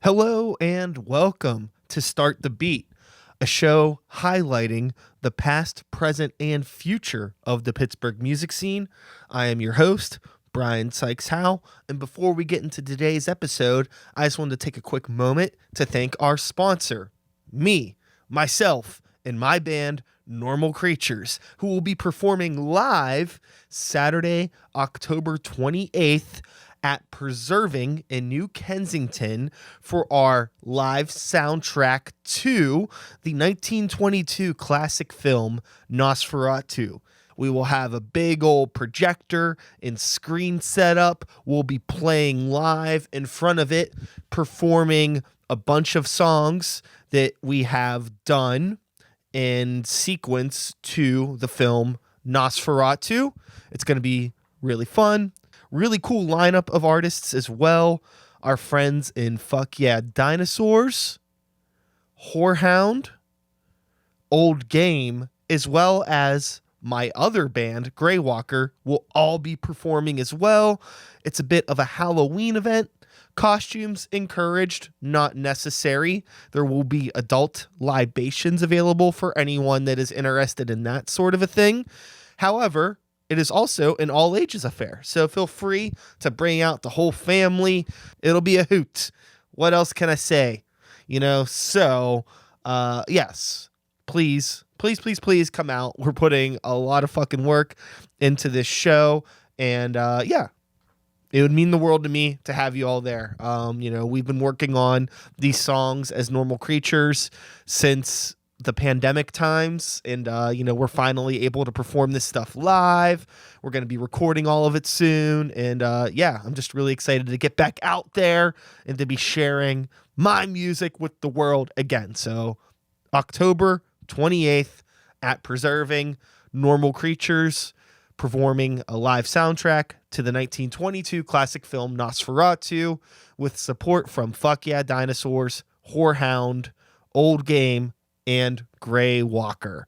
Hello and welcome to Start the Beat, a show highlighting the past, present, and future of the Pittsburgh music scene. I am your host, Brian Sykes-Howe, and before we get into today's episode, I just wanted to take a quick moment to thank our sponsor, me, myself, and my band, Normal Creatures, who will be performing live Saturday, October 28th at Preserving in New Kensington for our live soundtrack to the 1922 classic film Nosferatu. We will have a big old projector and screen setup. We'll be playing live in front of it, performing a bunch of songs that we have done in sequence to the film Nosferatu. It's going to be really fun. Really cool lineup of artists as well. Our friends in Yeah Dinosaurs, Horehound, Old Game, as well as my other band, Greywaker, will all be performing as well. It's a bit of a Halloween event. Costumes encouraged, not necessary. There will be adult libations available for anyone that is interested in that sort of a thing. However, it is also an all ages affair, so feel free to bring out the whole family. It'll be a hoot. What else can I say? Yes, please come out. We're putting a lot of fucking work into this show, and it would mean the world to me to have you all there. We've been working on these songs as Normal Creatures since the pandemic times, and we're finally able to perform this stuff live. We're going to be recording all of it soon, and I'm just really excited to get back out there and to be sharing my music with the world again. So October 28th at Preserving, Normal Creatures performing a live soundtrack to the 1922 classic film Nosferatu with support from Yeah Dinosaurs, Horehound, Old Game, and Greywaker.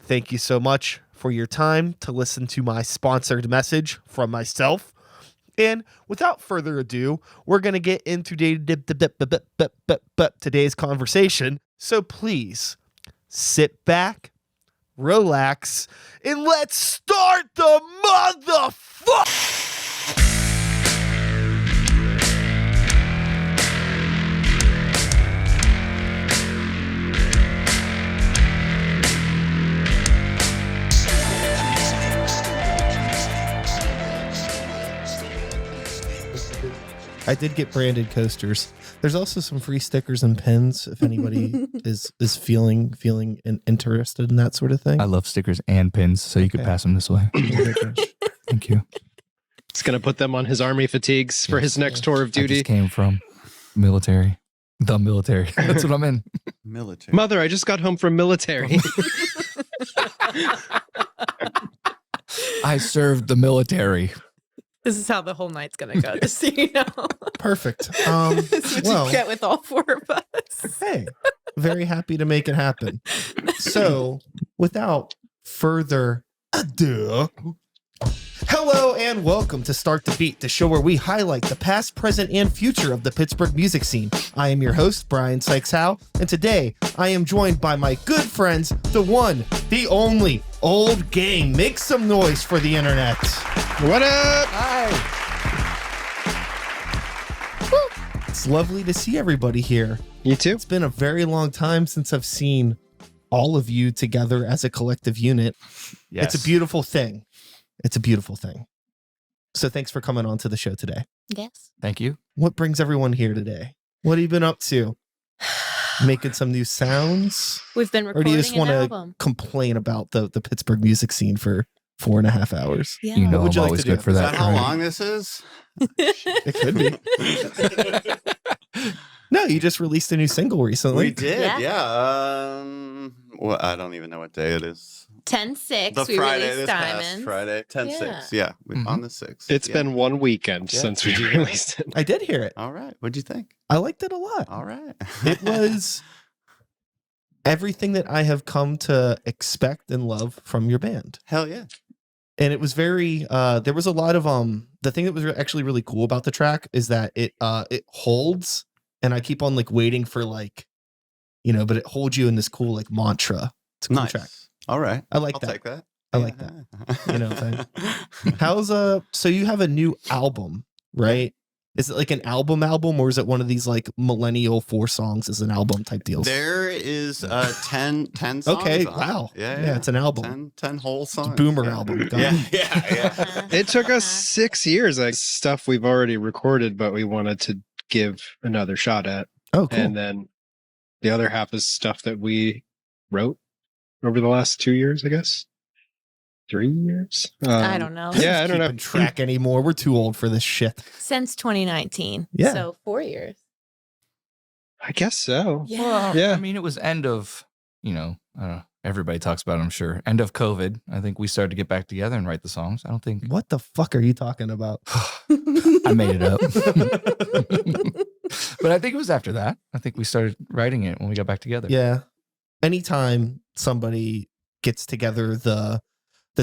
Thank you so much for your time to listen to my sponsored message from myself. And without further ado, we're going to get into today's conversation. So please sit back, relax, and let's start the motherfucker. I did get branded coasters. There's also some free stickers and pins if anybody is feeling interested in that sort of thing. I love stickers and pins, so you could pass them this way. Thank you. He's going to put them on his army fatigues for his next tour of duty. I just came from military. The military. That's what I'm in. Military. Mother, I just got home from military. I served the military. This is how the whole night's going to go, just so you know. Perfect. This is what you get with all four of us. Hey, very happy to make it happen. So, without further ado, hello and welcome to Start the Beat, the show where we highlight the past, present, and future of the Pittsburgh music scene. I am your host, Brian Sykes-Howe, and today I am joined by my good friends, the one, the only, Old Gang. Make some noise for the internet. What up? Hi. It's lovely to see everybody here. You too? It's been a very long time since I've seen all of you together as a collective unit. Yes. It's a beautiful thing. It's a beautiful thing. So thanks for coming on to the show today. Yes. Thank you. What brings everyone here today? What have you been up to? Making some new sounds? We've been Or recording do you just an want to album. complain about the Pittsburgh music scene for 4.5 hours? Yeah. You know What would I'm you like always to do? good for Is that. that how right? long this is? It could be. No, you just released a new single recently. We did, Yeah. yeah. Well, I don't even know what day it is. 10/6, The we Friday, released this Diamonds. past Friday, 10/6. Yeah, Mhm. on the 6th. It's yeah. been one weekend Yeah. since we released it. I did hear it. All right. What'd you think? I liked it a lot. All right. It was everything that I have come to expect and love from your band. Hell yeah. And it was very there was a lot of the thing that was actually really cool about the track is that it holds and I keep on like waiting for like, but it holds you in this cool like mantra. It's a cool Nice. track. All right. I like I'll that. take that. I like that. You know what I'm saying? How's so you have a new album, right? Is it like an album, or is it one of these like millennial 4 songs as an album type deals? There is 10 songs. Okay, on it. wow. Yeah, It's an album. 10 whole songs. Boomer yeah. album. Got Yeah, it. yeah. It took us 6 years, like stuff we've already recorded, but we wanted to give another shot at. Oh, cool. And then the other half is stuff that we wrote over the last 2 years, I guess. 3 years? I don't know. Yeah, I don't know. Keeping track anymore. We're too old for this shit. Since 2019. Yeah. So 4 years. I guess so. Yeah. Well, Yeah. I mean, it was end of, I don't know, everybody talks about it, I'm sure. End of COVID. I think we started to get back together and write the songs. I don't think What the fuck are you talking about? I made it up. But I think it was after that. I think we started writing it when we got back together. Yeah. Anytime somebody gets together the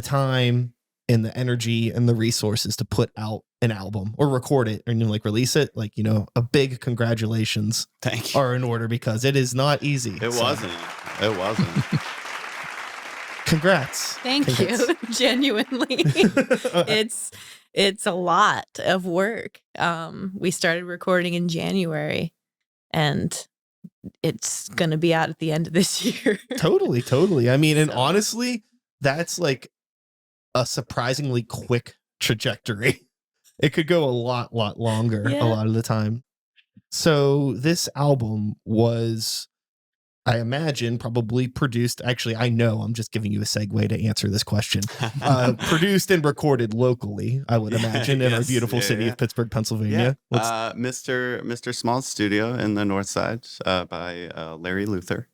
time and the energy and the resources to put out an album or record it and like release it, like, a big congratulations Thank you. are in order because it is not easy. It So, wasn't. It wasn't. Congrats. Thank Congrats. you. Genuinely. It's a lot of work. We started recording in January and it's going to be out at the end of this year. Totally. I mean, and So- honestly, that's like a surprisingly quick trajectory. It could go a lot longer Yeah. a lot of the time. So this album was, I imagine, probably produced. Actually, I know, I'm just giving you a segue to answer this question. Produced and recorded locally, I would imagine, in our Yes, beautiful yeah, city yeah. of Pittsburgh, Pennsylvania. Let's- Mr. Small's studio in the north side by Larry Luther.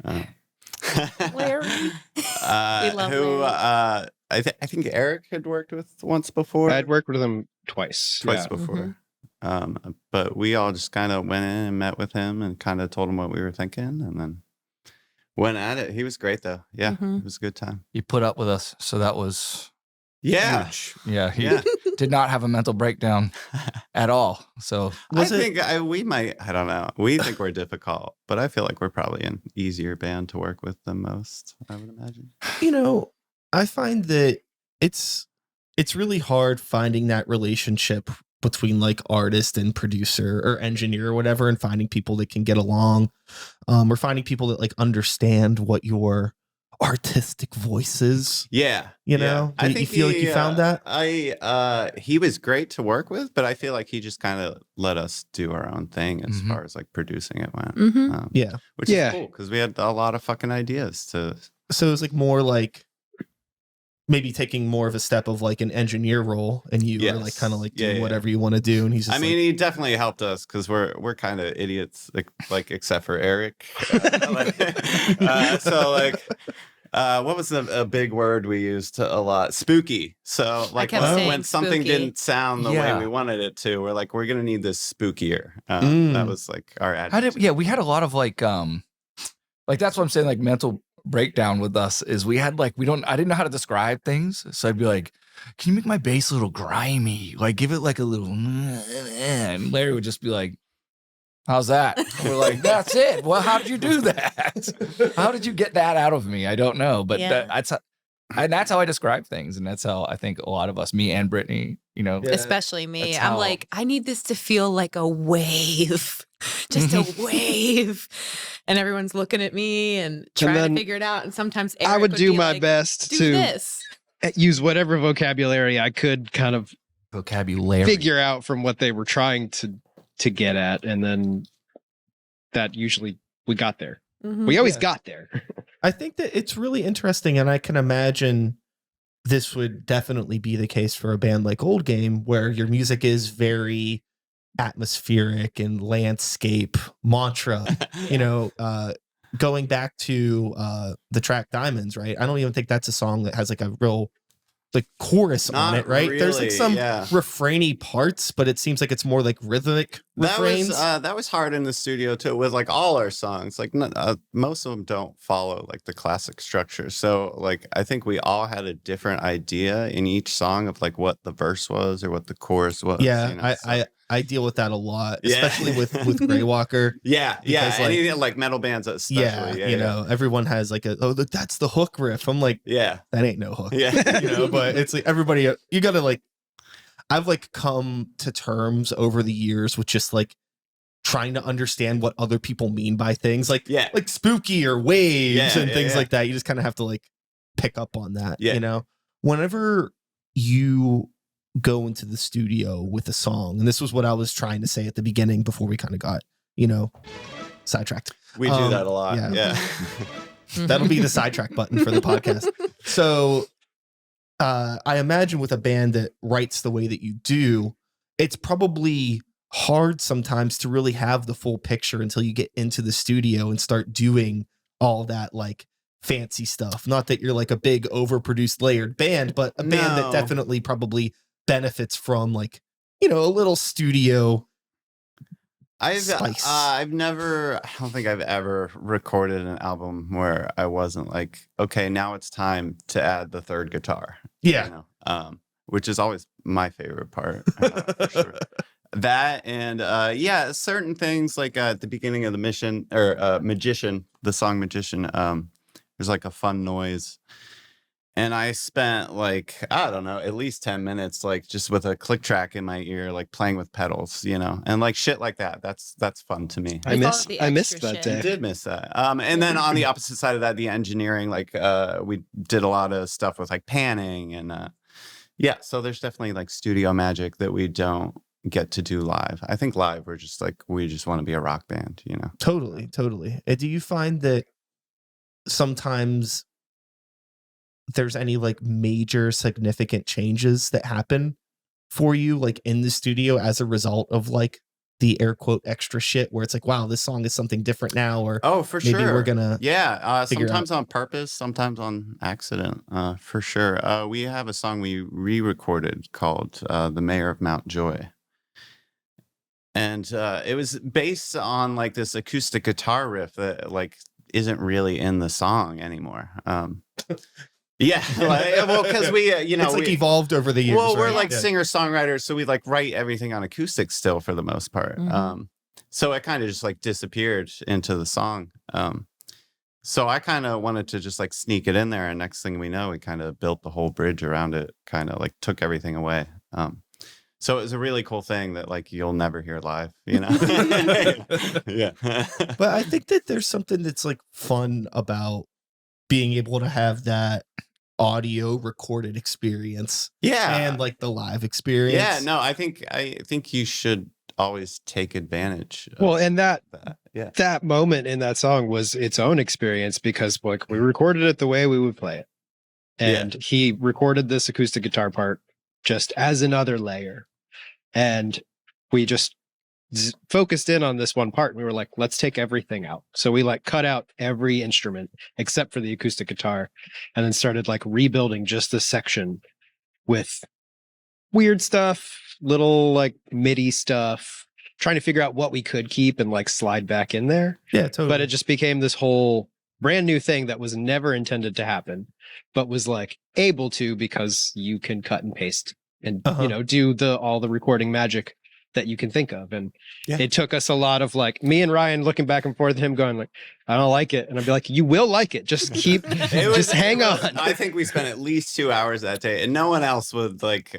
Larry. We love who Larry. I think Eric had worked with once before. I'd worked with them twice. twice Yeah. before. But we all just kind of went in and met with him and kind of told him what we were thinking and then went at it. He was great though. Yeah, Mhm. it was a good time. He put up with us, so that was Yeah. huge. Yeah, he Yeah. did not have a mental breakdown at all. So Was it- we might, I don't know. We think we're difficult, but I feel like we're probably an easier band to work with than most, I would imagine. I find that it's really hard finding that relationship between like artist and producer or engineer or whatever, and finding people that can get along, or finding people that like understand what your artistic voice is. Yeah. You yeah. know? Do you feel like you found that? He was great to work with, but I feel like he just kind of let us do our own thing as Mhm. far as like producing it went. Mhm. Yeah. Which Yeah. is cool because we had a lot of fucking ideas to. So it was like more like maybe taking more of a step of like an engineer role, and you are like Yes. kind of like Yeah, doing yeah. whatever you want to do, and he's just I mean, he definitely helped us because we're kind of idiots, like except for Eric. What was a big word we used a lot? Spooky. So like kept saying when something spooky. didn't sound the Yeah. way we wanted it to, we're like, we're gonna need this spookier. Mm. That was like our attitude. we had a lot of like that's what I'm saying, like mental breakdown with us is we had like I didn't know how to describe things. So I'd be like, can you make my bass a little grimy? Like give it like a little, and Larry would just be like, how's that? And we're like, that's it. Well, how did you do that? How did you get that out of me? I don't know. But Yeah. that's how I describe things. And that's how I think a lot of us, me and Brittany, Yeah. Especially me. That's I'm how- like, I need this to feel like a wave. Just a wave. And everyone's looking at me and trying then to figure it out. And sometimes Eric I would do be my like, best do to this. use whatever vocabulary I could kind of vocabulary. figure out from what they were trying to get at. And then that usually we got there. Mhm. We always Yeah. got there. I think that it's really interesting, and I can imagine this would definitely be the case for a band like Old Game, where your music is very atmospheric and landscape mantra. Going back to the track Diamonds, right? I don't even think that's a song that has like a real like chorus on Not it, right? There's like really, some yeah. refrainy parts, but it seems like it's more like rhythmic refrains. That was hard in the studio too with like all our songs. Like most of them don't follow like the classic structure. So like I think we all had a different idea in each song of like what the verse was or what the chorus was. Yeah, you know, so- I deal with that a lot, Yeah. especially with Greywaker. Yeah, yeah. Because, like- Anything like metal bands, especially. Yeah, you know, everyone has like that's the hook riff. I'm like, Yeah, that ain't no hook. yeah. You know, but it's like everybody, you gotta like, I've like come to terms over the years with just like trying to understand what other people mean by things like Yeah. like spooky or waves Yeah, and yeah, things yeah. like that. You just kind of have to like pick up on that. Yeah. You know, whenever you go into the studio with a song, and this was what I was trying to say at the beginning before we kind of got, you know, sidetracked. We do that a lot. yeah. Yeah. That'll be the sidetrack button for the podcast. So I imagine with a band that writes the way that you do, it's probably hard sometimes to really have the full picture until you get into the studio and start doing all that like fancy stuff. Not that you're like a big overproduced layered band, but a band that No. definitely probably benefits from like, you know, a little studio. Spice. I don't think I've ever recorded an album where I wasn't like, okay, now it's time to add the third guitar. Yeah. You know? Which is always my favorite part. For sure. That and yeah, certain things like at the beginning of the mission or Magician, the song Magician, there's like a fun noise. And I spent like, I don't know, at least 10 minutes, like just with a click track in my ear, like playing with pedals, you know, and like shit like that. That's fun to me. We call it the I missed extra that shit. I day. did miss that. And then on the opposite side of that, the engineering, like we did a lot of stuff with like panning and yeah. So there's definitely like studio magic that we don't get to do live. I think live we're just like we just want to be a rock band, you know. Totally. And do you find that sometimes there's any like major significant changes that happen for you like in the studio as a result of like the air quote extra shit where it's like, wow, this song is something different now, or Oh, for maybe sure. we're gonna figure sometimes on purpose, sometimes on accident. For sure. We have a song we re-recorded called "The Mayor of Mount Joy," and it was based on like this acoustic guitar riff that like isn't really in the song anymore. Yeah, well, because we, you know, it's like we evolved over the years. well, we're right? like Yeah. singer-songwriters, so we like write everything on acoustic still for the most part. Mhm. So it kind of just like disappeared into the song. So I kind of wanted to just like sneak it in there, and next thing we know, we kind of built the whole bridge around it, kind of like took everything away. So it was a really cool thing that like you'll never hear live, you know? Yeah. But I think that there's something that's like fun about being able to have that audio recorded experience Yeah. and like the live experience. Yeah, no, I think you should always take advantage of Well, and that Yeah. that moment in that song was its own experience because like we recorded it the way we would play it. And he recorded this acoustic guitar part just as another layer. And we just focused in on this one part. And we were like, let's take everything out. So we like cut out every instrument except for the acoustic guitar and then started like rebuilding just this section with weird stuff, little like MIDI stuff, trying to figure out what we could keep and like slide back in there. Yeah, totally. But it just became this whole brand new thing that was never intended to happen, but was like able to because you can cut and paste and you know do all the recording magic that you can think of. And it took us a lot of like me and Ryan looking back and forth, him going like, I don't like it, and I'd be like, you will like it. Just keep, just hang on. I think we spent at least 2 hours that day, and no one else would like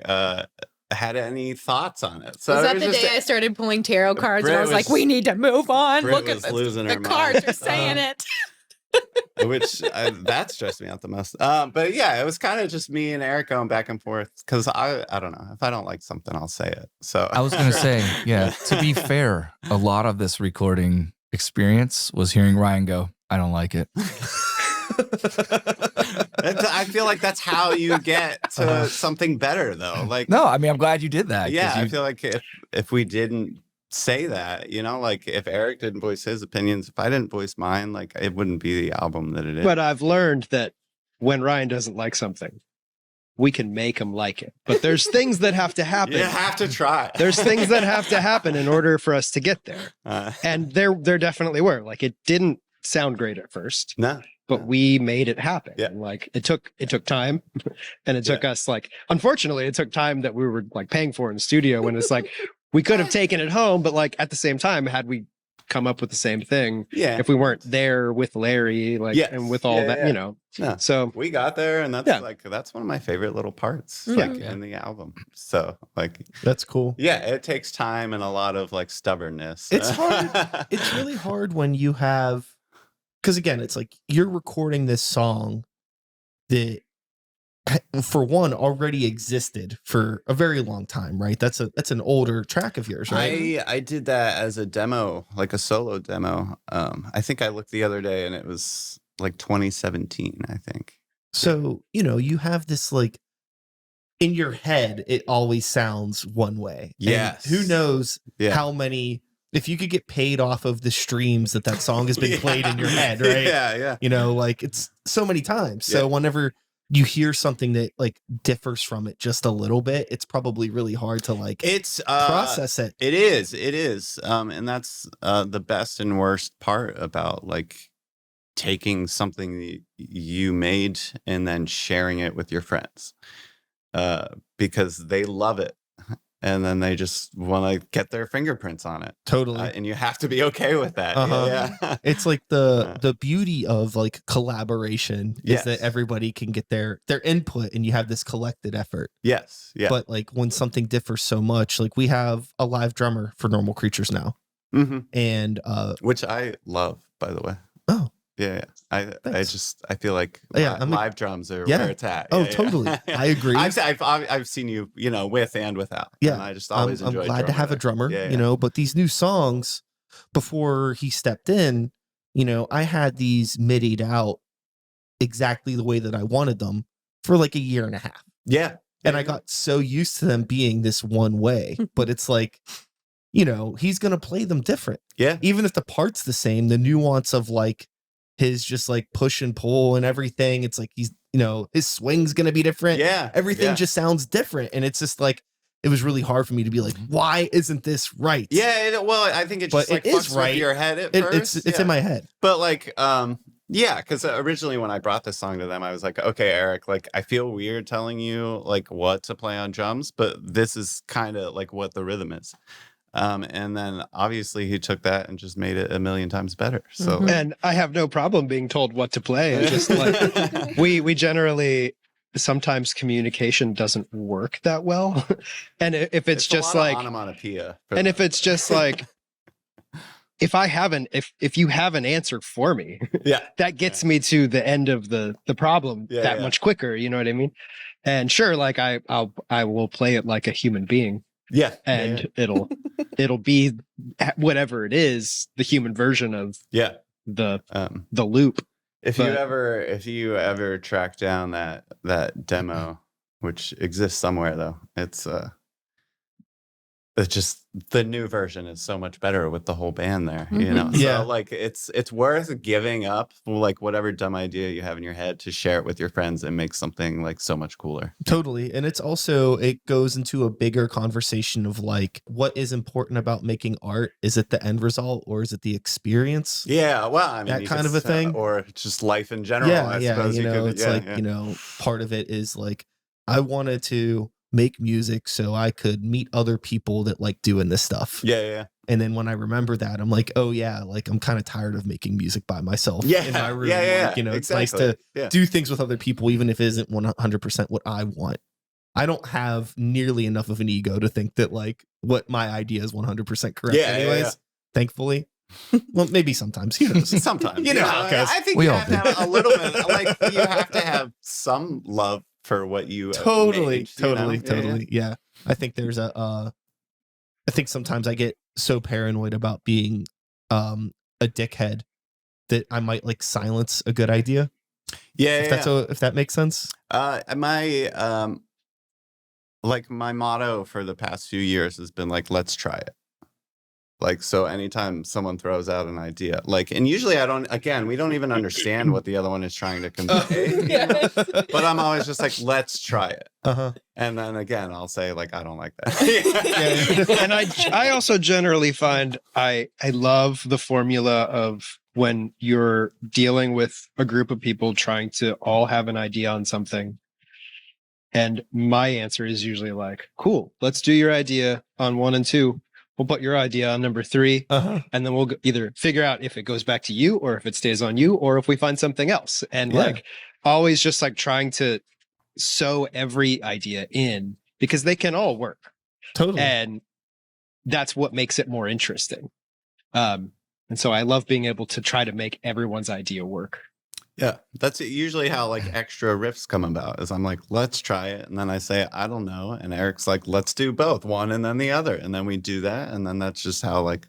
had any thoughts on it. So was it that the just- day I started pulling tarot cards Brit and I was like, was- we need to move on. Brit Look at was this. losing The her cards mind. are saying it. which that stressed me out the most. But yeah, it was kind of just me and Eric going back and forth because I don't know, if I don't like something, I'll say it. So I was going to say, yeah, to be fair, a lot of this recording experience was hearing Ryan go, I don't like it. I feel like that's how you get to something better, though. Like, No, I mean, I'm glad you did that. 'cause yeah, I you- feel like if we didn't say that, you know, like if Eric didn't voice his opinions, if I didn't voice mine, like it wouldn't be the album that it is. But I've learned that when Ryan doesn't like something, we can make him like it. But there's things that have to happen. you have to try. There's things that have to happen in order for us to get there. Uh, And there definitely were. Like it didn't sound great at first, no. but we made it happen. Yeah. And like it took time and it took us like, unfortunately, it took time that we were like paying for in the studio when it's like, we could have taken it home, but like at the same time, had we come up with the same thing, Yeah. if we weren't there with Larry, like, Yes. and with all Yeah, that, yeah. you know, No. so We got there, and that's Yeah. like that's one of my favorite little parts, Yeah. like in the album. So like, That's cool. yeah, it takes time and a lot of like stubbornness. It's hard. It's really hard when you have, because again, it's like you're recording this song that, for one, already existed for a very long time, right? That's an older track of yours, right? I did that as a demo, like a solo demo. I think I looked the other day, and it was like 2017, I think. So, you have this like in your head, it always sounds one way. And Yes. who knows Yeah. how many, if you could get paid off of the streams that song has been played in your head, right? Yeah. Like it's so many times. So Yeah. whenever you hear something that like differs from it just a little bit, it's probably really hard to like It's process it. It is. And that's the best and worst part about like taking something that you made and then sharing it with your friends, because they love it. And then they just want to get their fingerprints on it. Totally. And you have to be okay with that. Uh-huh. Yeah. It's like the beauty of like collaboration is Yes. that everybody can get their input and you have this collected effort. Yes. Yeah. But like when something differs so much, like we have a live drummer for Normal Creatures now. hmm And Which I love, by the way. oh, Yeah. I Thanks. feel like Yeah, live drums are yeah. where it's at. Oh, Yeah, totally. yeah. I agree. I've seen you, with and without. Yeah. And I just always I'm enjoy glad to have a drummer, Yeah. but these new songs, before he stepped in, I had these midied out exactly the way that I wanted them for like a year and a half. Yeah. And I got so used to them being this one way, but it's like, he's going to play them different. Yeah. Even if the part's the same, the nuance of like his just like push and pull and everything, it's like he's, his swing's going to be different. Yeah. Everything yeah. just sounds different. And it's just like, it was really hard for me to be like, why isn't this right? Yeah. Well, I think it just But like it is fucks right. with your head at It's first. it's Yeah. in my head. But like, yeah, because originally when I brought this song to them, I was like, okay, Eric, like I feel weird telling you like what to play on drums, but this is kind of like what the rhythm is. And then obviously he took that and just made it a million times better. So Mhm. and I have no problem being told what to play. It's just like we generally sometimes communication doesn't work that well. And if it's just a lot like of onomatopoeia. and if it's just like if you have an answer for me, yeah. that gets me to the end of the problem Yeah, that yeah. much quicker, you know what I mean? And sure, like I will play it like a human being, Yeah. and it'll be whatever it is, the human version of yeah. the Um, loop. if But- you ever track down that demo, which exists somewhere though, it's just the new version is so much better with the whole band there, Mhm. Yeah. So like it's worth giving up like whatever dumb idea you have in your head to share it with your friends and make something like so much cooler. Totally. And it's also, it goes into a bigger conversation of like, what is important about making art? Is it the end result or is it the experience? Yeah, well, I mean, That you kind could of a say- thing? or just life in general. I suppose it's yeah, like, yeah. part of it is like, I wanted to make music so I could meet other people that like doing this stuff. Yeah. And then when I remember that, I'm like, oh yeah, like I'm kind of tired of making music by myself Yeah, in my room. yeah, Like, it's exactly. nice to Yeah. do things with other people, even if it isn't 100% what I want. I don't have nearly enough of an ego to think that like what my idea is 100% correct. Yeah, anyways, yeah. Thankfully. Well, maybe sometimes. Who knows? Sometimes You know how it goes. I think We you all have to have a little bit. Like you have to have some love for what you Totally. made, you know? Yeah. Yeah. I think there's I think sometimes I get so paranoid about being a dickhead that I might like silence a good idea. Yeah, If that makes sense. my my motto for the past few years has been like, let's try it. Like, so anytime someone throws out an idea, like, and usually we don't even understand what the other one is trying to convey, Yes. but I'm always just like, let's try it. Uh-huh. And then again, I'll say like, I don't like that. And I also generally find I love the formula of when you're dealing with a group of people trying to all have an idea on something. And my answer is usually like, cool, let's do your idea on 1 and 2. We'll put your idea on number 3. Uh-huh. And then we'll either figure out if it goes back to you or if it stays on you or if we find something else. And Yeah. like always just like trying to sew every idea in because they can all work. Totally. And that's what makes it more interesting. And so I love being able to try to make everyone's idea work. Yeah, that's usually how like extra riffs come about. Is I'm like, let's try it, and then I say, I don't know, and Eric's like, let's do both, one and then the other, and then we do that, and then that's just how like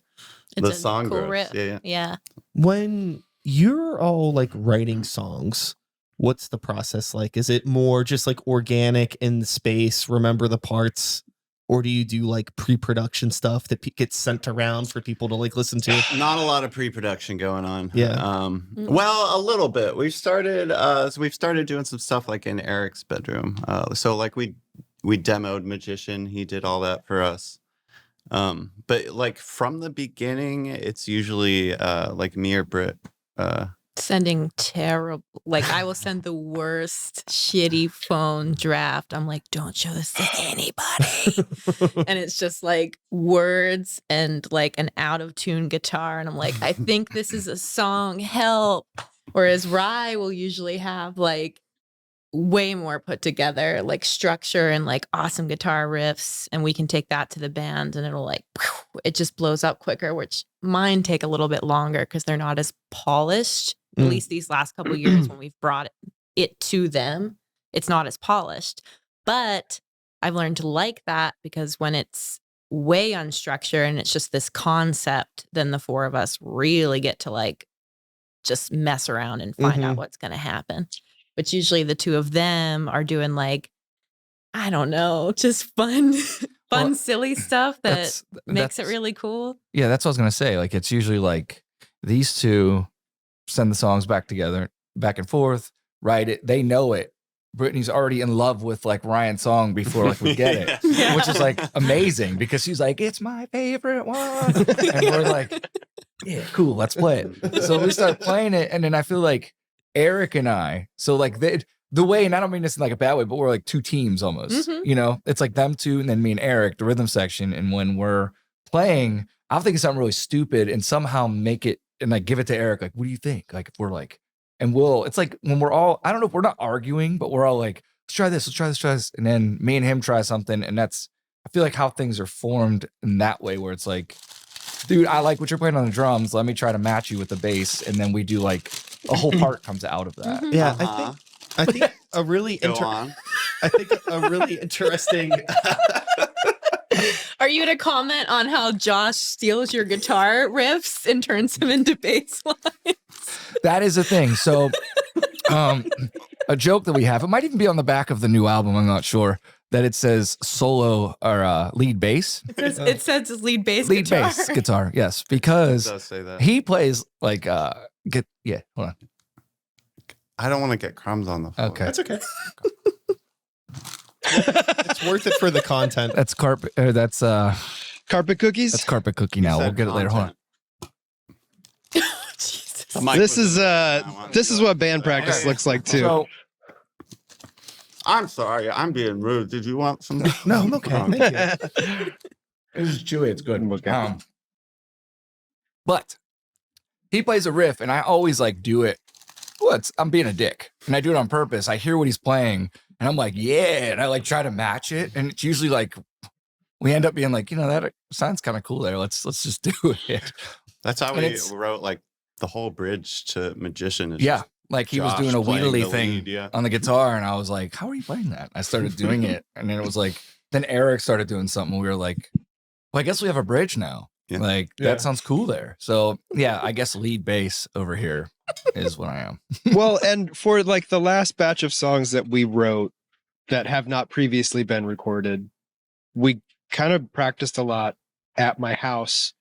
the It's a song cool grows. riff. Yeah. Yeah. When you're all like writing songs, what's the process like? Is it more just like organic in the space, remember the parts? Or do you do like pre-production stuff that gets sent around for people to like listen to? Not a lot of pre-production going on. Yeah. Well, a little bit. We've started doing some stuff like in Eric's bedroom. So like we demoed Magician. He did all that for us. But like from the beginning, it's usually like me or Britt. Sending terrible, like I will send the worst shitty phone draft. I'm like, don't show this to anybody. And it's just like words and like an out of tune guitar. And I'm like, I think this is a song, help. Whereas Rye will usually have like way more put together, like structure and like awesome guitar riffs. And we can take that to the band and it'll like, it just blows up quicker, which mine take a little bit longer because they're not as polished. At least these last couple of years when we've brought it to them, it's not as polished. But I've learned to like that because when it's way unstructured and it's just this concept, then the 4 of us really get to like just mess around and find out what's going to happen. But usually the 2 of them are doing like, I don't know, just fun, silly stuff that makes it really cool. Yeah, that's what I was going to say. Like, it's usually like these 2 send the songs back together, back and forth, write it. They know it. Brittany's already in love with like Ryan's song before like we get it, Yeah. which is like amazing because she's like, it's my favorite one. And we're like, yeah, cool, let's play it. So we start playing it. And then I feel like Eric and I, so like the way, and I don't mean this in like a bad way, but we're like 2 teams almost, you know, it's like them 2 and then me and Eric, the rhythm section. And when we're playing, I'll think of something really stupid and somehow make it and like give it to Eric. Like, what do you think? Like, if we're like, and it's like when we're all, I don't know if we're not arguing, but we're all like, let's try this. And then me and him try something. And that's, I feel like how things are formed in that way where it's like, dude, I like what you're playing on the drums. Let me try to match you with the bass. And then we do like a whole part comes out of that. Yeah, I think a really interesting. Are you going to comment on how Josh steals your guitar riffs and turns them into bass lines? That is a thing. So a joke that we have, it might even be on the back of the new album, I'm not sure, that it says solo or lead bass. It says it's lead bass Lead guitar. bass guitar, yes. Because It does say that. he plays like, hold on. I don't want to get crumbs on the floor. Okay. That's okay. It's worth it for the content. That's carpet, that's Carpet cookies. That's carpet cookie You now. said We'll get it later. Hold on. Jesus. The mic This was- is I wanted this to is go. what band practice Okay. looks like too. So, I'm sorry, I'm being rude. Did you want some? No, I'm okay. Thank you. this is chewy. It's good. Okay. But he plays a riff, and I always like do it. Well, I'm being a dick, and I do it on purpose. I hear what he's playing, and I'm like, yeah, and I like try to match it, and it's usually like we end up being like, you know, that sounds kind of cool there. Let's just do it. That's how And we it's- wrote like the whole bridge to Magician. Is Yeah, just like he was Josh doing a playing wheedly the thing lead, yeah. on the guitar, and I was like, how are you playing that? I started doing it, and then it was like, then Eric started doing something. We were like, well, I guess we have a bridge now. Yeah. Like Yeah. that sounds cool there. So yeah, I guess lead bass over here is what I am. Well, and for like the last batch of songs that we wrote that have not previously been recorded, we kind of practiced a lot at my house.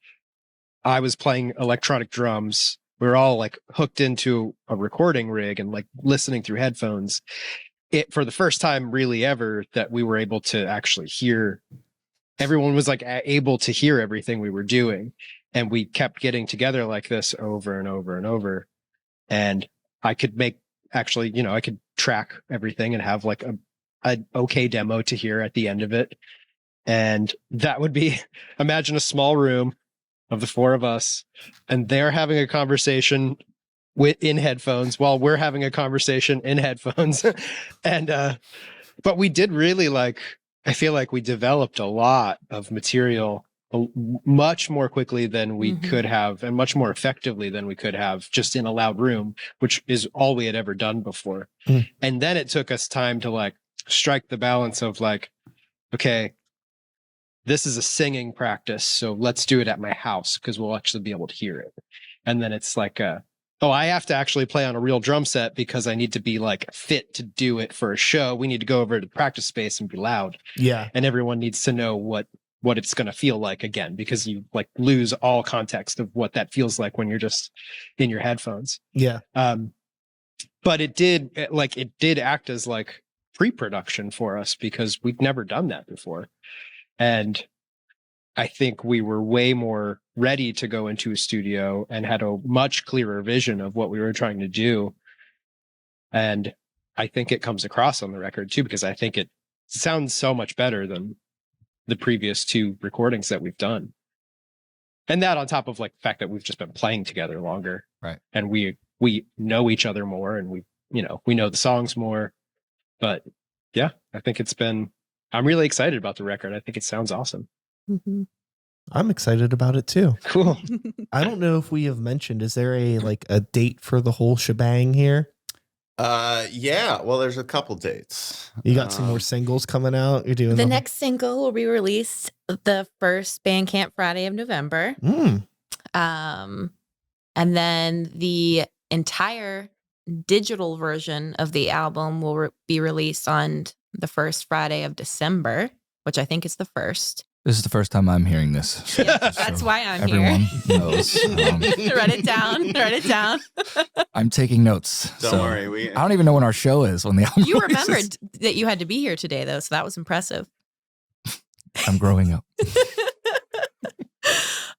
I was playing electronic drums. We were all like hooked into a recording rig and like listening through headphones. It for the first time really ever that we were able to actually hear. Everyone was like able to hear everything we were doing. And we kept getting together like this over and over and over. And I could make actually, you know, I could track everything and have like an okay demo to hear at the end of it. And that would be, imagine a small room of the four of us, and they're having a conversation in headphones while we're having a conversation in headphones. And but we did really I feel like we developed a lot of material much more quickly than we could have, and much more effectively than we could have just in a loud room, which is all we had ever done before. And then it took us time to strike the balance of okay, this is a singing practice, so let's do it at my house because we'll actually be able to hear it. And then it's oh, I have to actually play on a real drum set because I need to be fit to do it for a show. We need to go over to the practice space and be loud. Yeah. And everyone needs to know what it's going to feel like again, because you lose all context of what that feels like when you're just in your headphones. Yeah. But it did act as pre-production for us because we'd never done that before. And I think we were way more ready to go into a studio and had a much clearer vision of what we were trying to do. And I think it comes across on the record too, because I think it sounds so much better than the previous two recordings that we've done. And that on top of the fact that we've just been playing together longer. Right. And we know each other more, and we know the songs more. But yeah, I think I'm really excited about the record. I think it sounds awesome. I'm excited about it too. Cool. I don't know if we have mentioned, is there a date for the whole shebang here? Yeah. Well, there's a couple dates. You got some more singles coming out. You're doing the next single will be released the first Bandcamp Friday of November. And then the entire digital version of the album will be released on the first Friday of December, which I think is the first. This is the first time I'm hearing this. Yeah, that's why I'm everyone here. knows. Write it down. Write it down. I'm taking notes. Don't worry. I don't even know when our show is when the album You releases. remembered that you had to be here today, though, so that was impressive. I'm growing up.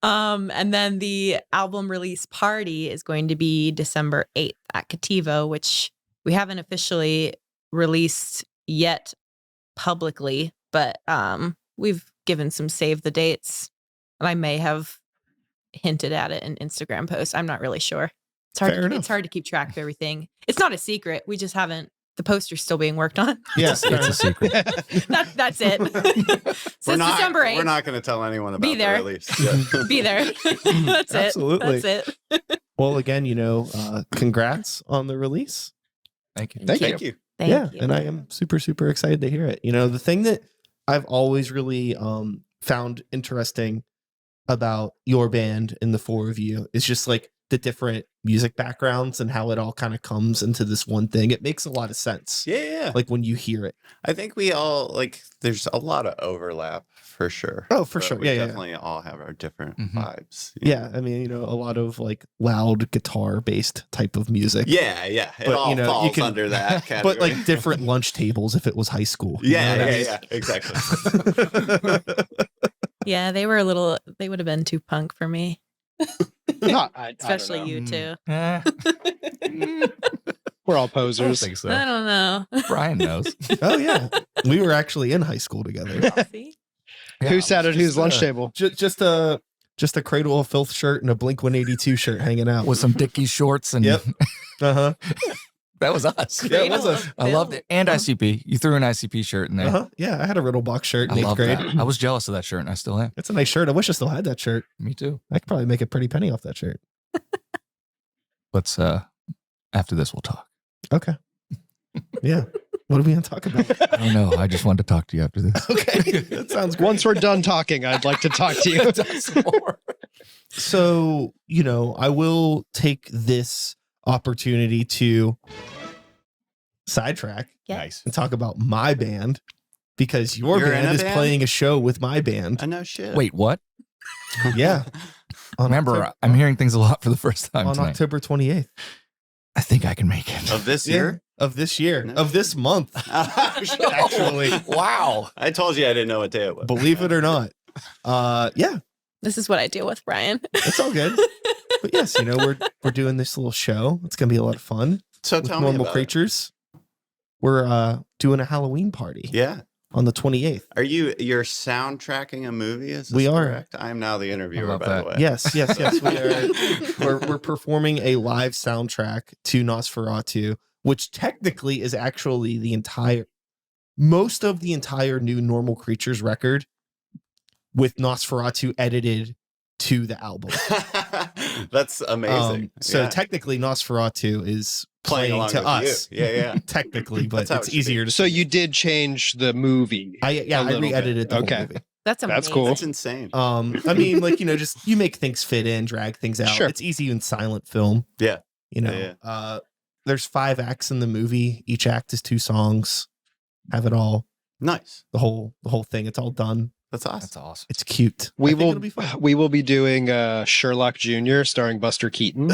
And then the album release party is going to be December 8th at Cativo, which we haven't officially released yet publicly, but we've given some save the dates. And I may have hinted at it in Instagram posts. I'm not really sure. It's hard to keep track of everything. It's not a secret. We just haven't. The poster's still being worked on. Yes, It's a secret. That's it. So it's December 8th. We're not going to tell anyone about Be there. the release. Yeah. Be there. That's Absolutely. it. That's it. Well, again, congrats on the release. Thank you. Thank you. Thank you. And I am super, super excited to hear it. The thing that I've always really found interesting about your band and the four of you is just the different music backgrounds and how it all kind of comes into this one thing. It makes a lot of sense. Yeah. When you hear it. I think we all there's a lot of overlap for sure. Oh, for But sure. We Yeah, definitely all have our different Mhm. vibes. Yeah. I mean, a lot of loud guitar based type of music. Yeah. It But, all you falls under that category. But different lunch tables if it was high school. Yeah, exactly. Yeah, they would have been too punk for me. I Especially don't know. you two. We're all I don't posers. think so. I don't know. Brian knows. Oh yeah. We were actually in high school together. See? Who sat at whose lunch uh, table? Just a Cradle of Filth shirt and a Blink 182 shirt hanging out. With some Dickies shorts and Yep. Uh-huh. that was us. Yeah, it was Cradle us. of I loved Filth. it. And ICP. You threw an ICP shirt in there. Uh-huh. Yeah, I had a Riddlebox shirt I in 8th love grade. that. I was jealous of that shirt and I still am. It's a nice shirt. I wish I still had that shirt. Me too. I could probably make a pretty penny off that shirt. Let's after this we'll talk. Okay. Yeah. What are we going to talk about? I don't know. I just wanted to talk to you after this. Okay. That sounds great. Once we're done talking, I'd like to talk to you. So, I will take this opportunity to sidetrack Yeah. Nice. and talk about my band because your You're in band a is band? playing a show with my band. I know shit. Wait, what? Yeah. On Remember, October- I'm hearing things a lot for the first time on tonight. October 28th. I think I can make it. Of this year? Of this year. No. Of this month. Actually. Wow. I told you I didn't know what day it was. Believe it or not. Yeah, This is what I deal with, Brian. it's all good. But yes, we're doing this little show. It's gonna be a lot of fun. So With tell me normal about creatures. we're doing a Halloween party Yeah. on the 28th. You're soundtracking a movie? Is this We are. correct? I am now the interviewer, love by that. the way. Yes. We are. We're performing a live soundtrack to Nosferatu, which technically is actually most of the entire new Normal Creatures record with Nosferatu edited to the album. That's amazing. So Yeah. technically Nosferatu is Playing playing along to with us. you. Yeah. Technically, but That's how it's it should easier to So you did change the movie. I a little bit. re-edited the Okay. whole movie. That's amazing. That's cool. That's insane. I mean, like, just you make things fit in, drag things out. Sure. It's easy in silent film. Yeah. Yeah. There's 5 acts in the movie. Each act is 2 songs. Have it all. Nice. The whole thing. It's all done. That's awesome. That's awesome. It's cute. We I think will it'll be fun. we will be doing Sherlock Jr. starring Buster Keaton.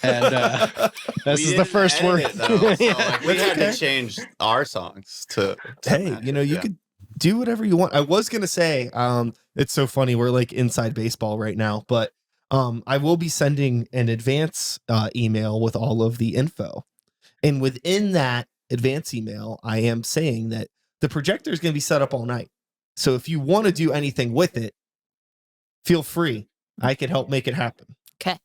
And this We is the didn't first edit word. it, though, so, like, we That's had okay. to change our songs to Hey, match you it, you could do whatever you want. I was gonna say, it's so funny. We're like inside baseball right now, but I will be sending an advance email with all of the info, and within that advance email, I am saying that the projector is gonna be set up all night. So if you want to do anything with it, feel free. I can help make it happen. Okay.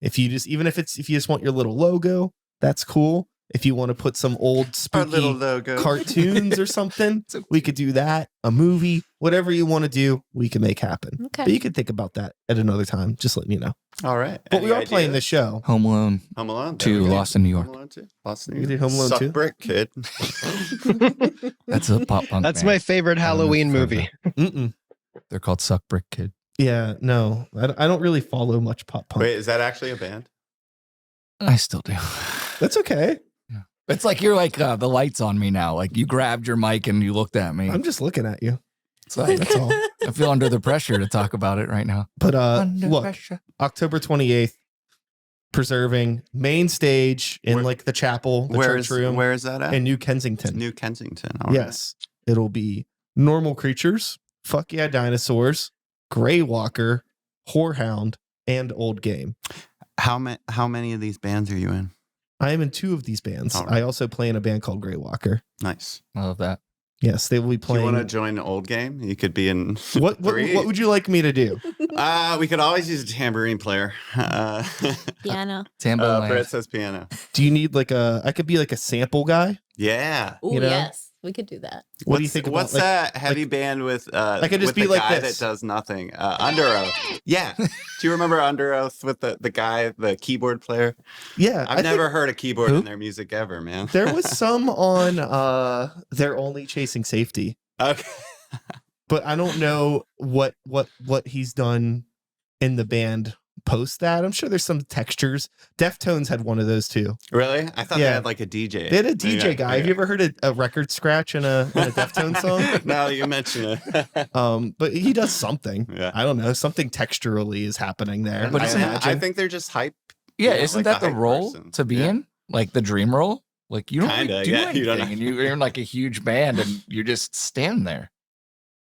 If you just if you just want your little logo, that's cool. If you want to put some old Our spooky little logo. cartoons or something, we could do that. A movie, whatever you want to do, we can make happen. Okay. But you can think about that at another time. Just let me know. All right. But Any we are playing ideas? this show. Home Alone Home Alone 2, there we go. Lost in New York. Home Alone 2. Lost in You New did York. Home Alone Suck 2? brick, kid. That's a pop punk That's band. my favorite I don't know if Halloween you've heard of movie. Mm-mm. They're called Suck Brick Kid. Yeah, no, I don't really follow much pop punk. Wait, is that actually a band? I still do. That's okay. It's like you're like the lights on me now. Like you grabbed your mic and you looked at me. I'm just looking at you. It's like, That's all. I feel under the pressure to talk about it right now. But Under look, pressure. October 28th, preserving main stage in Where- like the chapel, the church room Where is that at? in New Kensington. New Kensington. All right. Yes. It'll be Normal Creatures, Fuck Yeah Dinosaurs, Greywaker, Horehound, and Old Game. How many of these bands are you in? I am in 2 of these bands. All right. I also play in a band called Greywaker. Nice. I love that. Yes, they will be Do you playing. want to join the old game? You could be in What 3. would you like me to do? We could always use a tambourine player. Piano. Tambo Land. Brett says piano. Do you need I could be like a sample guy? Yeah. Oh, You know? yes. We could do that. What do you think about What's that heavy band with I could just with be the like guy this. that does nothing? Under Oath. Yeah. Do you remember Under Oath with the guy, the keyboard player? Yeah, I've I never think heard a keyboard Who? in their music ever, man. there was some on They're Only Chasing Safety, Okay. but I don't know what he's done in the band post that. I'm sure there's some textures. Deftones had one of those too. Really? I thought they Yeah. had like a DJ. They had a DJ Yeah, guy. yeah. Have you ever heard a record scratch in a Deftones song? Now that you mention it. But he does something. Yeah. I don't know. Something texturally is happening there. But I isn't- imagine. I think they're just hype. Yeah, Yeah, isn't like that the the hype role person. to be Yeah. in? Like the dream role? Like you don't Kinda, really do yeah, anything you don't- and you're in like a huge band and you're just standing there.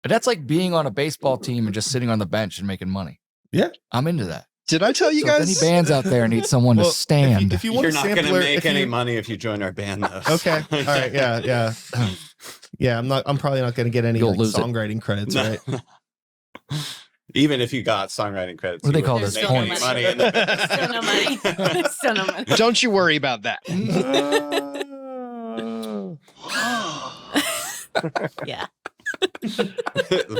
But that's like being on a baseball team and just sitting on the bench and making money. Yeah. I'm into that. Did I tell you So guys? if any bands out there need someone Well, to stand, If you want You're a not going to sampler, make if any you- money if you join our band, though. Okay. All right. Yeah. Yeah. I'm probably not going to get any You'll like, lose it. songwriting credits, No. right? Even if you got songwriting credits, What do you they call wouldn't this, make any points? money in the Still no money. Still no money. Don't you worry about that. Yeah.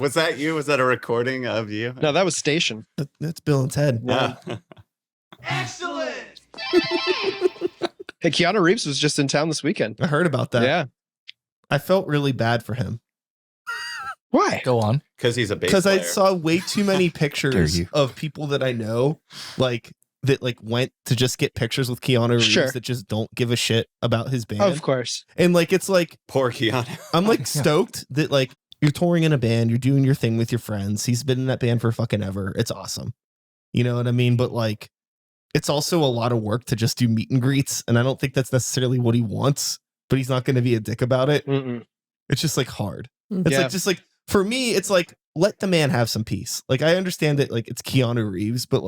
Was that you? Was that a recording of you? No, that was Station. That's Bill and Ted. Yeah. Hey, Keanu Reeves was just in town this weekend. I heard about that. Yeah. I felt really bad for him Why? go on. Because he's a bass because I player. saw way too many pictures you. of people that I know, that went to just get pictures with Keanu Reeves Sure. that just don't give a shit about his band. Of course. And it's like Poor Keanu. I'm Yeah. stoked that you're touring in a band, you're doing your thing with your friends. He's been in that band for fucking ever. It's awesome. You know what I mean? But it's also a lot of work to just do meet and greets, and I don't think that's necessarily what he wants. But he's not going to be a dick about it. Mm-mm. It's just hard. Mm. It's Yeah. for me, it's let the man have some peace. I understand that it's Keanu Reeves, but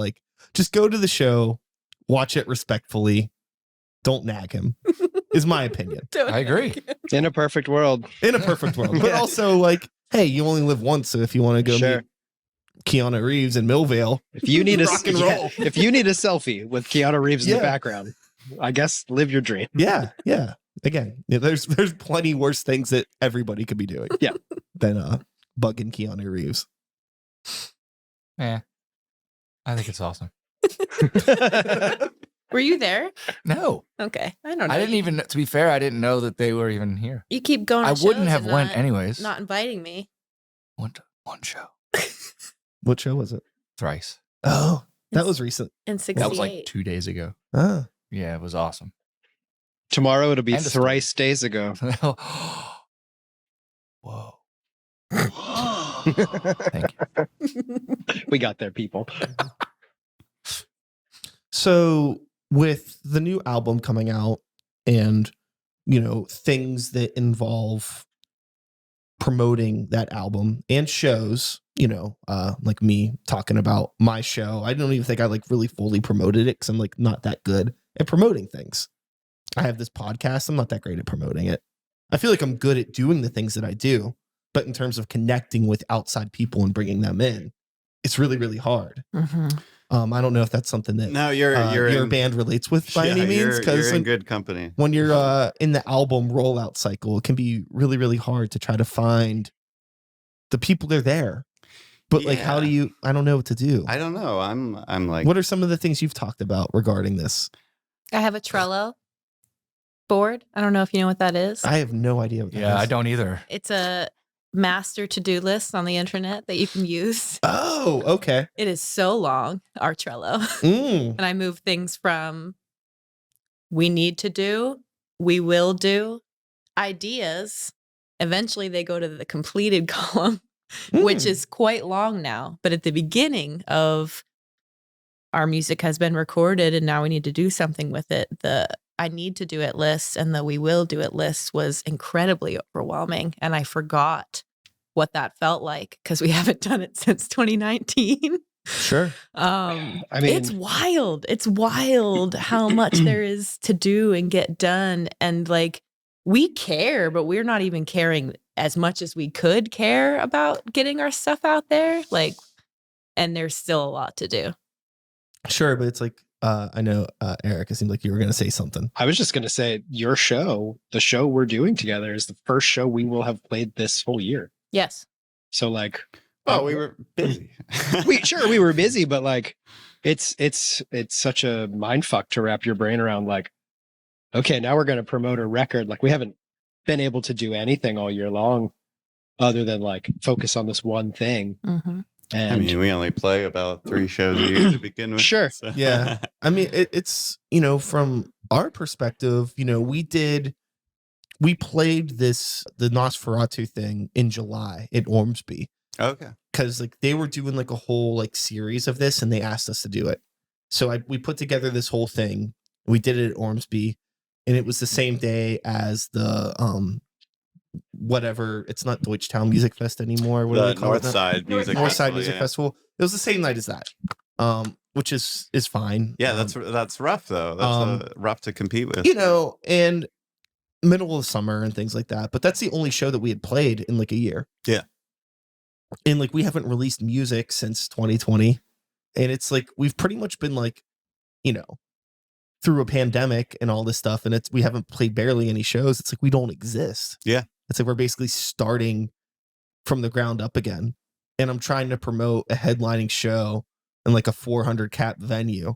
just go to the show, watch it respectfully. Don't nag him. is my opinion. I agree. In a perfect world. In a perfect world. But Yeah. also, like, hey, you only live once, so if you want to go Sure. meet Keanu Reeves in Millvale, If you need a Rock and roll. if you need a selfie with Keanu Reeves in Yeah. the background, I guess live your dream. yeah. Again, there's plenty worse things that everybody could be doing. Yeah. Than bugging Keanu Reeves. Yeah. I think it's awesome. Were you there? No, Okay. I don't know. I didn't even, to be fair, I didn't know that they were even here. You keep going. I to wouldn't shows have and went not, anyways. Not inviting me. Went to one show. What show was it? Thrice. Oh, that was recent. In '68. That was like 2 days ago. Ah. Yeah, it was awesome. Tomorrow it'll be And a story. thrice days ago. Whoa. Thank you. We got there, people. So with the new album coming out and, you know, things that involve promoting that album and shows, you know, like me talking about my show, I don't even think I like really fully promoted it because I'm like not that good at promoting things. I have this podcast. I'm not that great at promoting it. I feel like I'm good at doing the things that I do, but in terms of connecting with outside people and bringing them in, it's really, really hard. Mhm. I don't know if that's something that No, you're your in, band relates with by any means, You're because in good company. when you're in the album rollout cycle, it can be really, really hard to try to find the people that are there. But like, how do Yeah. you? I don't know what to do. I don't know. I'm like, What are some of the things you've talked about regarding this? I have a Trello board. I don't know if you know what that is. I have no idea. What that Yeah, is. I don't either. It's a master to-do list on the internet that you can use. Oh, okay. It is so long, our Trello. Mm. And I move things from we need to do, we will do, ideas. Eventually they go to the completed column, which Mm. is quite long now. But at the beginning of our music has been recorded and now we need to do something with it, the I need to do it list and the we will do it list was incredibly overwhelming. And I forgot what that felt like because we haven't done it since 2019. Sure. I mean, It's wild. It's wild how much there is to do and get done. And like, we care, but we're not even caring as much as we could care about getting our stuff out there. Like, and there's still a lot to do. Sure, but it's like I know, Eric, it seemed like you were going to say something. I was just going to say your show, the show we're doing together, is the first show we will have played this whole year. Yes. So like, oh, we were busy. we were busy, but like, it's such a mind fuck to wrap your brain around. Like, okay, now we're going to promote a record. Like, we haven't been able to do anything all year long, other than like focus on this one thing. Mm-hmm. And I mean, we only play about 3 shows a year to begin with. Sure. so- Yeah. I mean, it's, you know, from our perspective, you know, we played the Nosferatu thing in July at Ormsby Okay. because like they were doing like a whole like series of this and they asked us to do it. So we put together this whole thing. We did it at Ormsby and it was the same day as the, whatever, it's not Deutschtown Music Fest anymore. What do The they call it now? Northside Music Northside Festival, Music yeah. Festival. It was the same night as that, which is fine. Yeah, that's rough though. That's rough to compete with. You know, and middle of summer and things like that. But that's the only show that we had played in like a year. Yeah. And like we haven't released music since 2020, and it's like we've pretty much been like, you know, through a pandemic and all this stuff, and we haven't played barely any shows. It's like we don't exist. Yeah. It's like we're basically starting from the ground up again. And I'm trying to promote a headlining show in like a 400 cap venue.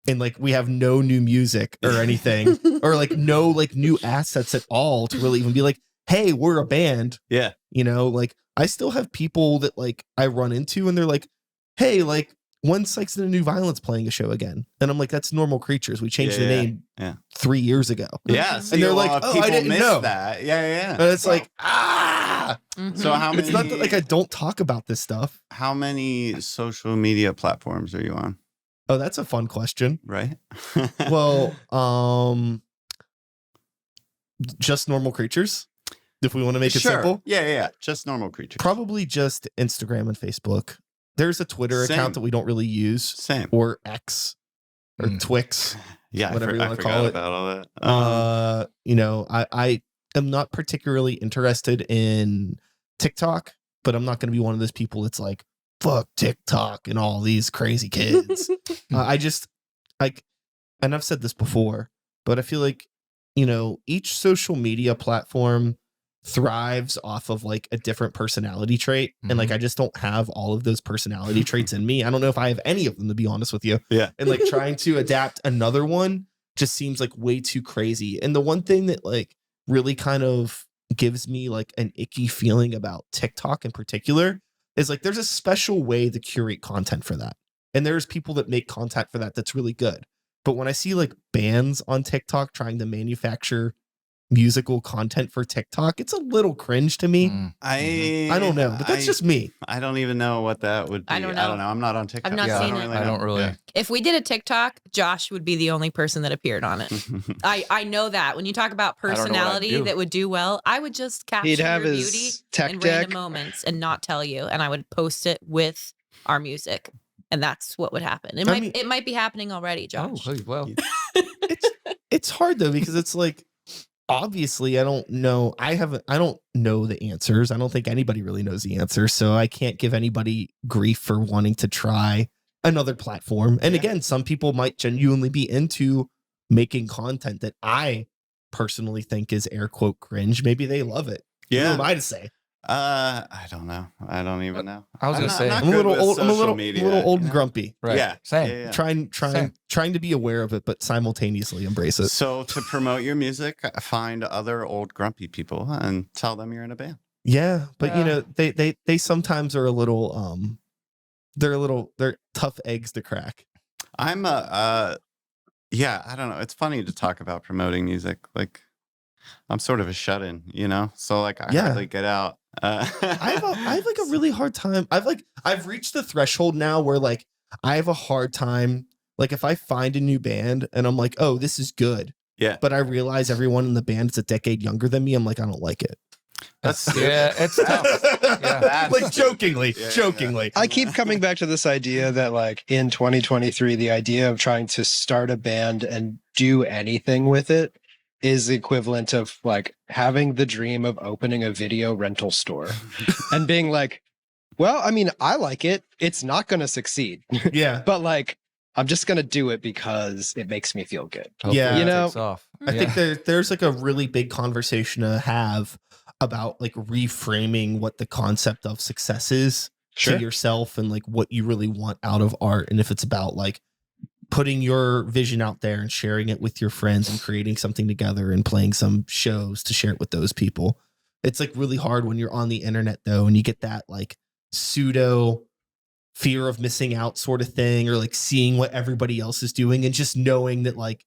And like we have no new music or anything, or like no like new assets at all to really even be like, hey, we're a band. Yeah. You know, like I still have people that like I run into and they're like, hey, like when Sykes and the New Violence playing a show again? And I'm like, that's Normal Creatures. We changed the name 3 years ago. Yeah. And they're like, oh, I people didn't miss know. that. Yeah. And it's Wow. like, Mhm. So how many? it's not that like I don't talk about this stuff. How many social media platforms are you on? Oh, that's a fun question. Right. Well, just Normal Creatures. If we want to make it sure. simple, Yeah. Just Normal Creatures. probably just Instagram and Facebook. There's a Twitter Same. account that we don't really use, Same. or X. or Twix. Yeah, whatever you I want to forgot call it. about all that. You know, I am not particularly interested in TikTok, but I'm not going to be one of those people that's like, fuck TikTok and all these crazy kids. I just like, and I've said this before, but I feel like, you know, each social media platform thrives off of like a different personality trait. And like, I just don't have all of those personality traits in me. I don't know if I have any of them, to be honest with you. Yeah. And like trying to adapt another one just seems like way too crazy. And the one thing that like really kind of gives me like an icky feeling about TikTok in particular is like, there's a special way to curate content for that. And there's people that make content for that that's really good. But when I see like bands on TikTok trying to manufacture musical content for TikTok, it's a little cringe to me. I don't know, but that's just me. I don't even know what that would be. I don't know. I'm not on TikTok. I've not Yeah, seen it. I don't really. Yeah. If we did a TikTok, Josh would be the only person that appeared on it. I know that. When you talk about I don't know what I'd personality do. that would do well, I would just capture He'd have your his beauty tech in deck. random moments and not tell you, and I would post it with our music, and that's what would happen. It might be happening already, Oh, Josh. hey, well, It's hard though, because it's like, obviously I don't know. I don't know the answers. I don't think anybody really knows the answers. So I can't give anybody grief for wanting to try another platform. And again, some people might genuinely be into making content that I personally think is air quote cringe. Maybe they love it. Who am I to say? I don't know. I don't even know. I was gonna say, I'm a little old. I'm a little old and grumpy. right? Yeah. Same. Yeah. Trying to be aware of it, but simultaneously embrace it. So to promote your music, find other old grumpy people and tell them you're in a band. Yeah, but you know, they sometimes are a little they're tough eggs to crack. I'm yeah, I don't know. It's funny to talk about promoting music. Like I'm sort of a shut-in, you know? So like I hardly get out. I have like a really hard time. I've reached the threshold now where like I have a hard time. Like if I find a new band and I'm like, oh, this is good. Yeah. But I realize everyone in the band is a decade younger than me. I'm like, I don't like it. That's Yeah, it's tough. Yeah. Like jokingly. I keep coming back to this idea that like in 2023, the idea of trying to start a band and do anything with it is the equivalent of like having the dream of opening a video rental store and being like, well, I mean, I like it. It's not going to succeed. Yeah. But like, I'm just going to do it because it makes me feel good. Hopefully Yeah. it You know, takes off. I think there's like a really big conversation to have about like reframing what the concept of success is to yourself and like what you really want out of art. And if it's about like putting your vision out there and sharing it with your friends and creating something together and playing some shows to share it with those people. It's like really hard when you're on the internet though, and you get that like pseudo fear of missing out sort of thing, or like seeing what everybody else is doing and just knowing that like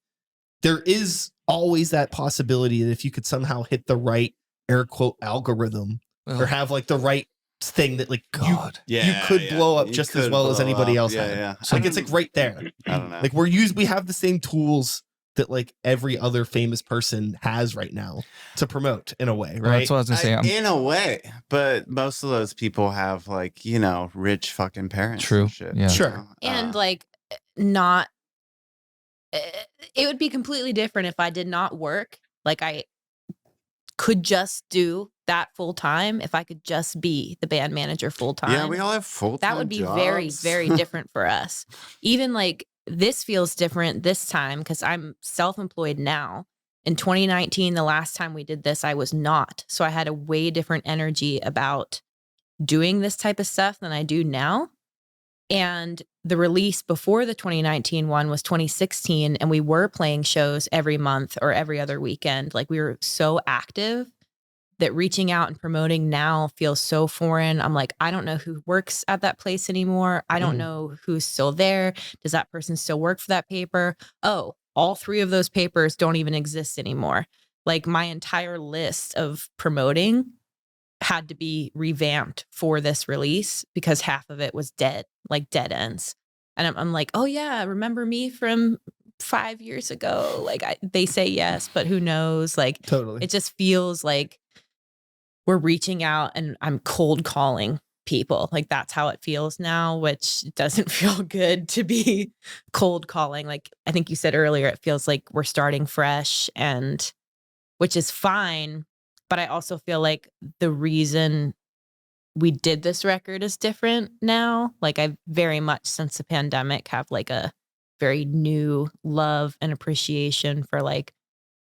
there is always that possibility that if you could somehow hit the right air quote algorithm or have like the right thing that like you could blow up just as well as anybody else had. Yeah. So like it's like right there. I don't know. Like we have the same tools that like every other famous person has right now to promote in a way, Well, right? that's what I was gonna say. In a way, but most of those people have like, you know, rich fucking parents. True. And shit, Yeah. Sure. you know? And like not it would be completely different if I did not work. Like I could just do that full time. If I could just be the band manager full time. Yeah, we all have full time. That would be very, very different for us. Even like this feels different this time because I'm self-employed now. In 2019, the last time we did this, I was not. So I had a way different energy about doing this type of stuff than I do now. And the release before the 2019 one was 2016, and we were playing shows every month or every other weekend. Like we were so active that reaching out and promoting now feels so foreign. I'm like, I don't know who works at that place anymore. I don't know who's still there. Does that person still work for that paper? Oh, all three of those papers don't even exist anymore. Like my entire list of promoting had to be revamped for this release because half of it was dead, like dead ends. And I'm like, oh yeah, remember me from 5 years ago? Like they say yes, but who knows? Like Totally. it just feels like we're reaching out and I'm cold calling people. Like that's how it feels now, which doesn't feel good to be cold calling. Like I think you said earlier, it feels like we're starting fresh, and which is fine. But I also feel like the reason we did this record is different now. Like I very much since the pandemic have like a very new love and appreciation for like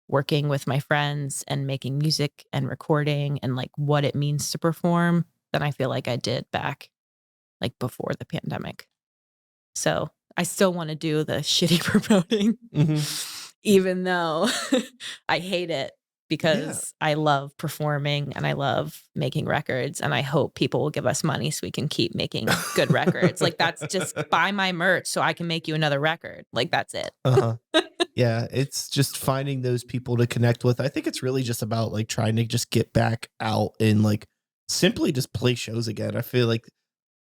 working with my friends and making music and recording and like what it means to perform than I feel like I did back like before the pandemic. So I still want to do the shitty promoting, even though I hate it because I love performing and I love making records, and I hope people will give us money so we can keep making good records. Like that's just buy my merch so I can make you another record. Like that's it. Yeah, it's just finding those people to connect with. I think it's really just about like trying to just get back out and like simply just play shows again. I feel like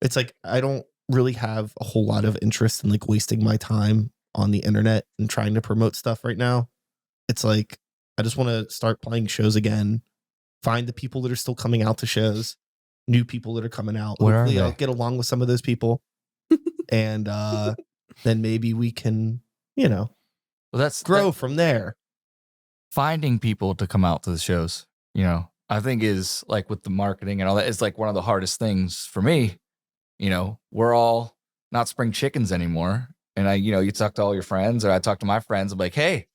it's like I don't really have a whole lot of interest in like wasting my time on the internet and trying to promote stuff right now. It's like I just want to start playing shows again, find the people that are still coming out to shows, new people that are coming out. Where are Hopefully they? I'll get along with some of those people. And then maybe we can, you know, Well, that's grow from there. finding people to come out to the shows, you know, I think is like with the marketing and all that, it's like one of the hardest things for me. You know, we're all not spring chickens anymore. And you talk to all your friends, or I talk to my friends. I'm like, hey,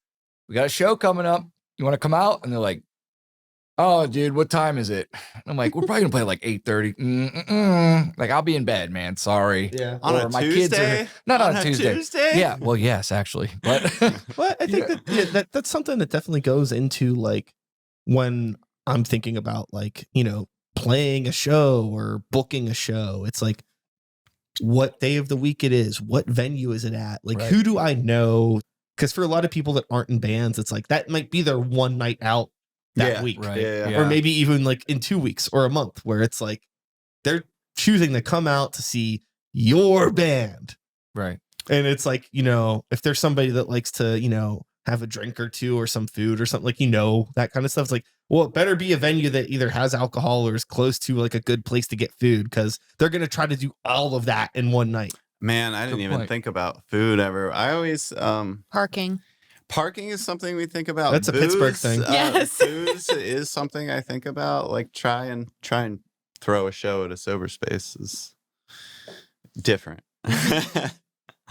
we got a show coming up. You want to come out? And they're like, oh, dude, what time is it? And I'm like, we're probably gonna play at like 8:30. Like, I'll be in bed, man. Sorry. Yeah. On Or a my Tuesday? kids are not on a Tuesday. Yeah. Well, yes, actually, but But I think that's something that definitely goes into like when I'm thinking about like, you know, playing a show or booking a show. It's like what day of the week it is, what venue is it at? Like Right. who do I know? Because for a lot of people that aren't in bands, it's like that might be their one night out that week. right. Yeah. Or maybe even like in 2 weeks or a month, where it's like they're choosing to come out to see your band. right. And it's like, you know, if there's somebody that likes to, you know, have a drink or two or some food or something, like, you know, that kind of stuff. It's like, well, it better be a venue that either has alcohol or is close to like a good place to get food, because they're going to try to do all of that in one night. Man, I didn't Good even point. think about food ever. I always Parking. parking is something we think about. That's a Pittsburgh thing. Yes. Booze is something I think about. Like try and throw a show at a sober space is different.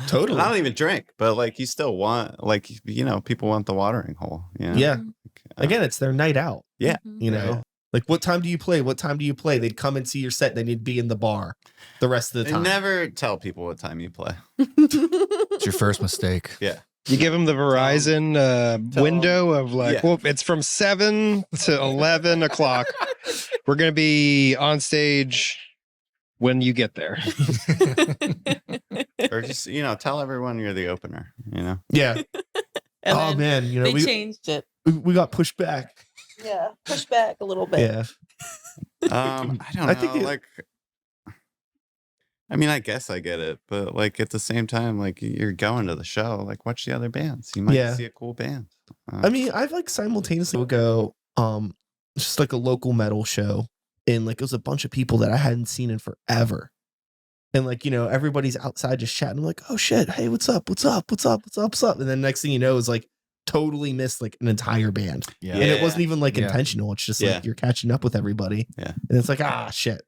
Totally. I don't even drink, but like you still want, like, you know, people want the watering hole. You know? Yeah. Again, it's their night out. Yeah. Mhm. You know, Yeah. like what time do you play? What time do you play? They'd come and see your set. They need to be in the bar the rest of the They time. never tell people what time you play. It's your first mistake. Yeah. You give them the Verizon tell window of like, yeah. well, it's from 7 to 11 o'clock. We're going to be on stage when you get there. Or just, you know, tell everyone you're the opener, you know? Yeah. And Oh then man, you know, they we changed it. got pushed back. Yeah, push back a little bit. Yeah. I don't know. I think like, I mean, I guess I get it, but like at the same time, like you're going to the show, like watch the other bands. You might Yeah. see a cool band. I mean, I've like simultaneously would go just like a local metal show, and like it was a bunch of people that I hadn't seen in forever. And like, you know, everybody's outside just chatting. I'm like, oh shit, hey, what's up? What's up? What's up? What's up? What's up? And then next thing you know is like totally missed like an entire band. Yeah. And it wasn't even like Yeah. intentional. It's just Yeah. like you're catching up with everybody. Yeah. And it's like, ah shit.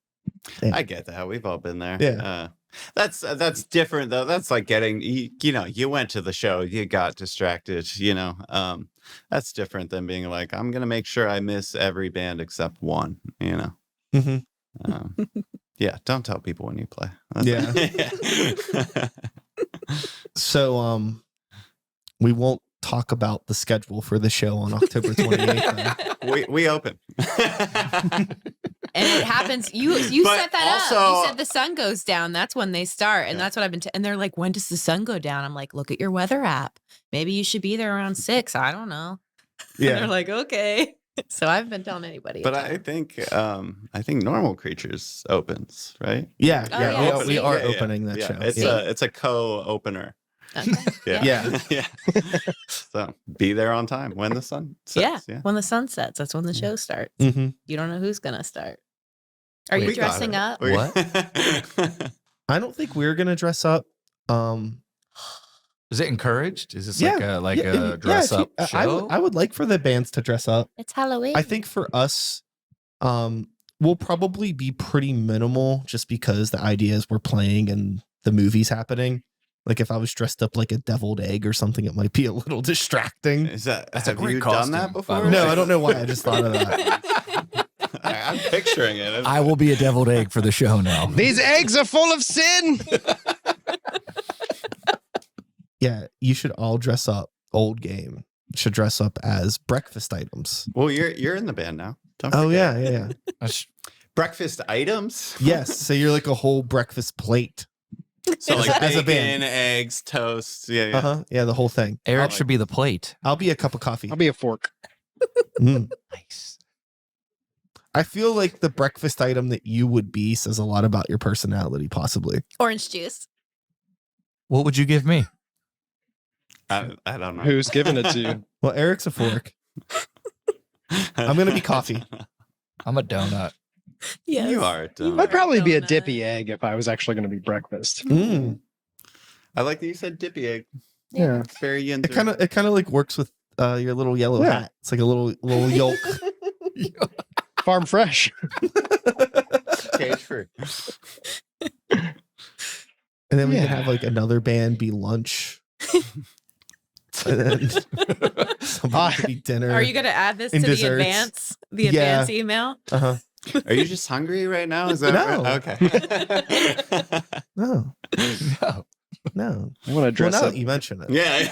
I get that. We've all been there. Yeah. That's different though. That's like getting, you know, you went to the show, you got distracted, you know. That's different than being like, I'm gonna make sure I miss every band except one, you know. Mhm. Yeah, don't tell people when you play. Yeah. Yeah. So we won't talk about the schedule for the show on October 28th. we open. And it happens. You But set that up. also- You said the sun goes down. That's when they start, and Yeah. that's what I've been. And they're like, "When does the sun go down?" I'm like, "Look at your weather app. Maybe you should be there around 6. I don't know." And they're like, "Okay." So I haven't been telling anybody. But about I it. think Normal Creatures opens, right? Yeah, Oh, yeah, yeah, we see? are Yeah, opening that yeah. show. It's Yeah. it's a co-opener. Okay. Yeah. Yeah. So be there on time when the sun Yeah. sets. Yeah. When the sun sets, that's when the show starts. Mm-hmm. You don't know who's gonna start. Are you We got dressing it. up? What? I don't think we're gonna dress up. Is it encouraged? Is this Yeah, like yeah, a dress if you- up show? I would like for the bands to dress up. It's Halloween. I think for us, we'll probably be pretty minimal just because the idea is we're playing and the movie's happening. Like if I was dressed up like a deviled egg or something, it might be a little distracting. Is that That's a have great you done that costume, by before? the way. No, I don't know why. I just thought of that. I'm picturing it. I will be a deviled egg for the show now. These eggs are full of sin. Yeah, you should all dress up. Old game should dress up as breakfast items. Well, you're in the band now. Don't Oh forget. yeah. Breakfast items. Yes, so you're like a whole breakfast plate. So like As a bacon, band. eggs, toast. Yeah. Yeah, the whole thing. Eric should be the plate. I'll be a cup of coffee. I'll be a fork. Mm. Nice. I feel like the breakfast item that you would be says a lot about your personality, possibly. Orange juice. What would you give me? I don't know. Who's giving it to you? Well, Eric's a fork. I'm gonna be coffee. I'm a donut. Yes. You are. You I'd probably be a donut. dippy egg if I was actually going to be breakfast. Mm. I like that you said dippy egg. Yeah. It's very yin. It kind of like works with your little yellow Yeah. hat. It's like a little yolk. Farm fresh. cage free. And then we can Yeah. have like another band be lunch. And then somebody could be dinner. Are you going to add this to And the desserts. advance? The Yeah. advance email? Uh-huh. Are you just hungry right now? Is that No. okay? No, No. no. I want to Well, dress now up. that you mention it. Yeah.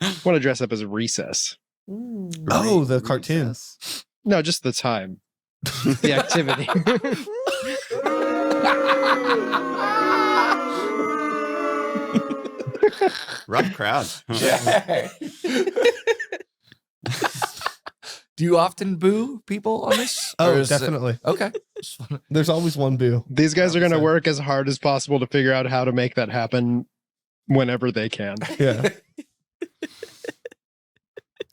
I want to dress up as Recess. Oh, the cartoon. Recess. No, just the time. The activity. Rough crowd. Do you often boo people on this? Or Oh, is it- definitely. Okay. There's always one boo. These guys are going to So- work as hard as possible to figure out how to make that happen whenever they can. Yeah.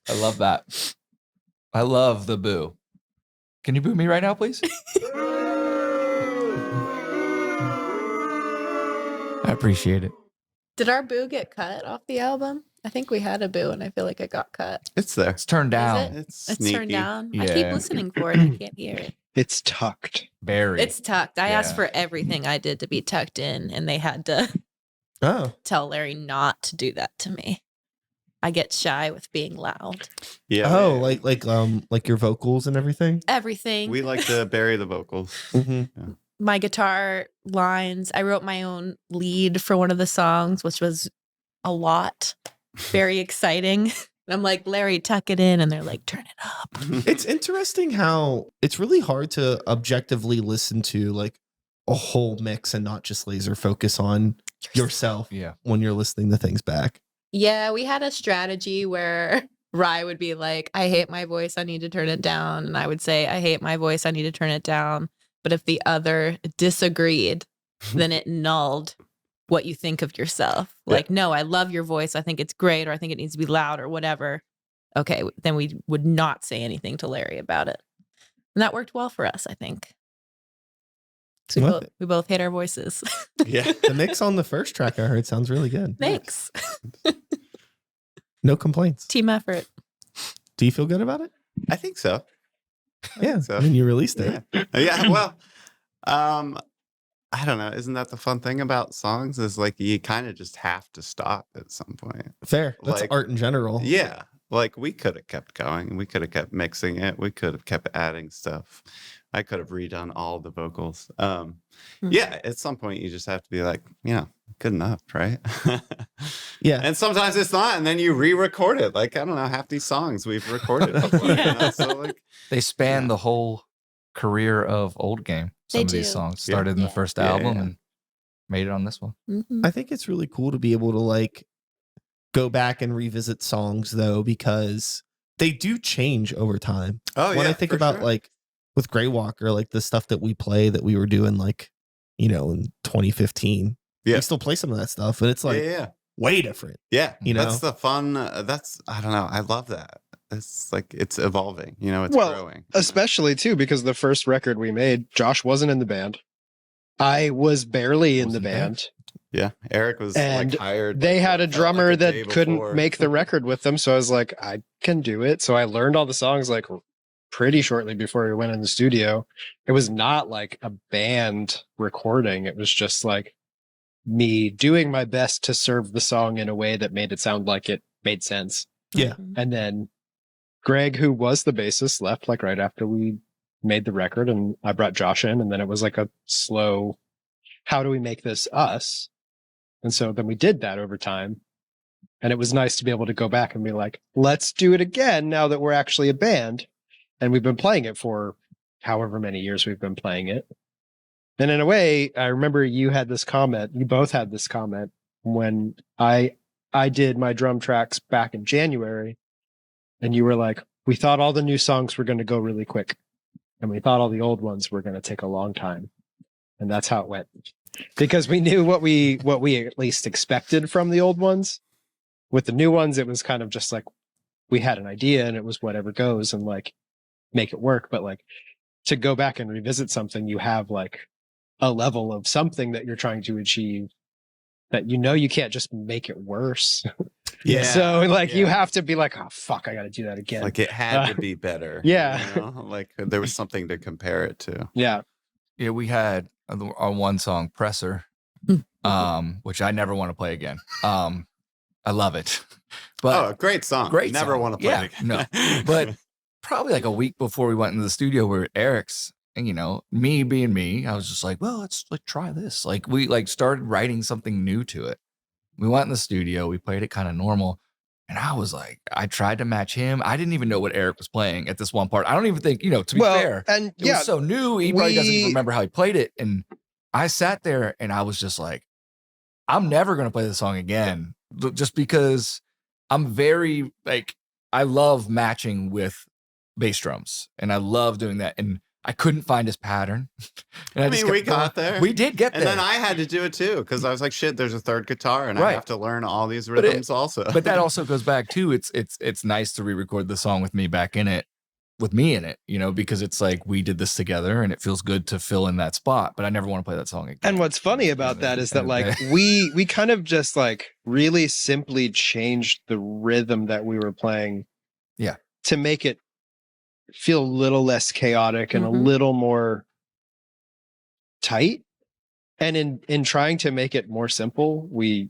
I love that. I love the boo. Can you boo me right now, please? I appreciate it. Did our boo get cut off the album? I think we had a boo and I feel like it got cut. It's there. It's turned down. It's It's sneaky. turned down. I keep Yeah. listening for it. I can't hear it. It's tucked. Very. It's tucked. I asked Yeah. for everything I did to be tucked in, and they had to Oh. tell Larry not to do that to me. I get shy with being loud. Yeah. Oh, we- like your vocals and everything. Everything. we like to bury the vocals. Mm-hmm. My guitar lines. I wrote my own lead for one of the songs, which was a lot. Very exciting. I'm like, Larry, tuck it in. And they're like, turn it up. It's interesting how it's really hard to objectively listen to like a whole mix and not just laser focus on yourself yeah. when you're listening to things back. Yeah, we had a strategy where Rye would be like, I hate my voice. I need to turn it down. And I would say, I hate my voice. I need to turn it down. But if the other disagreed, then it nulled what you think of yourself. Yeah. Like, no, I love your voice. I think it's great, or I think it needs to be loud or whatever. Okay, then we would not say anything to Larry about it. And that worked well for us, I think. So Well, we both hate our voices. Yeah. The mix on the first track I heard sounds really good. Thanks. No complaints. Team effort. Do you feel good about it? I think so. Yeah. so. I mean, you released it. Yeah. Well, I don't know. Isn't that the fun thing about songs? Is like you kind of just have to stop at some point. Fair. That's Like- art in general. Yeah. Like we could have kept going. We could have kept mixing it. We could have kept adding stuff. I could have redone all the vocals. Yeah, at some point you just have to be like, good enough, right? Yeah. And sometimes it's not, and then you re-record it. Like, I don't know, half these songs we've recorded before. Yeah. So like They span Yeah. the whole career of Old Game. Some They of these do. songs started in the Yeah. first Yeah, album yeah. and made it on this one. Mhm. I think it's really cool to be able to like go back and revisit songs though, because they do change over time. oh When yeah, I think for about sure. like with Greywaker, like the stuff that we play that we were doing like, in 2015. Yeah. We still play some of that stuff, and it's like yeah. way different. Yeah. You That's know? the fun. I don't know. I love that. it's evolving, it's Well, growing. Especially too, because the first record we made, Josh wasn't in the band. I was barely in the band. Yeah, Eric was And like hired. They like, had a felt drummer like a day that couldn't before. make the record with them. So I was like, I can do it. So I learned all the songs like pretty shortly before we went in the studio. It was not like a band recording. It was just like me doing my best to serve the song in a way that made it sound like it made sense. Yeah. And then Greg, who was the bassist, left like right after we made the record, and I brought Josh in, and then it was like a slow, how do we make this us? And so then we did that over time. And it was nice to be able to go back and be like, let's do it again now that we're actually a band. And we've been playing it for however many years we've been playing it. And in a way, I remember you both had this comment when I did my drum tracks back in January. And you were like, we thought all the new songs were going to go really quick. And we thought all the old ones were going to take a long time. And that's how it went. Because we knew what we at least expected from the old ones. With the new ones, it was kind of just like we had an idea and it was whatever goes and like make it work. But like to go back and revisit something, you have like a level of something that you're trying to achieve that you can't just make it worse. Yeah. So like you have to be like, oh fuck, I got to do that again. Like it had to be better. Yeah. Like there was something to compare it to. Yeah. Yeah, we had our one song, Presser, which I never want to play again. I love it. But great song. Great Never song. want to play Yeah, it again. no. But probably like a week before we went into the studio, we were at Eric's, and me being me, I was just like, well, let's like try this. Like we like started writing something new to it. We went in the studio, we played it kind of normal. And I was like, I tried to match him. I didn't even know what Eric was playing at this one part. I don't even think, to be fair, and it was so new. He probably doesn't even remember how he played it. And I sat there and I was just like, I'm never going to play the song again. Just because I'm very like, I love matching with bass drums and I love doing that. And I couldn't find his pattern. And we got there. We did get there. And then I had to do it too, because I was like, shit, there's a third guitar and I Right. have to learn all these rhythms also. But that also goes back to it's nice to re-record the song with me back in it, with me in it, because it's like we did this together and it feels good to fill in that spot. But I never want to play that song again. And what's funny about that is that like we kind of just like really simply changed the rhythm that we were playing. Yeah. To make it feel a little less chaotic and a little more tight. And in trying to make it more simple, we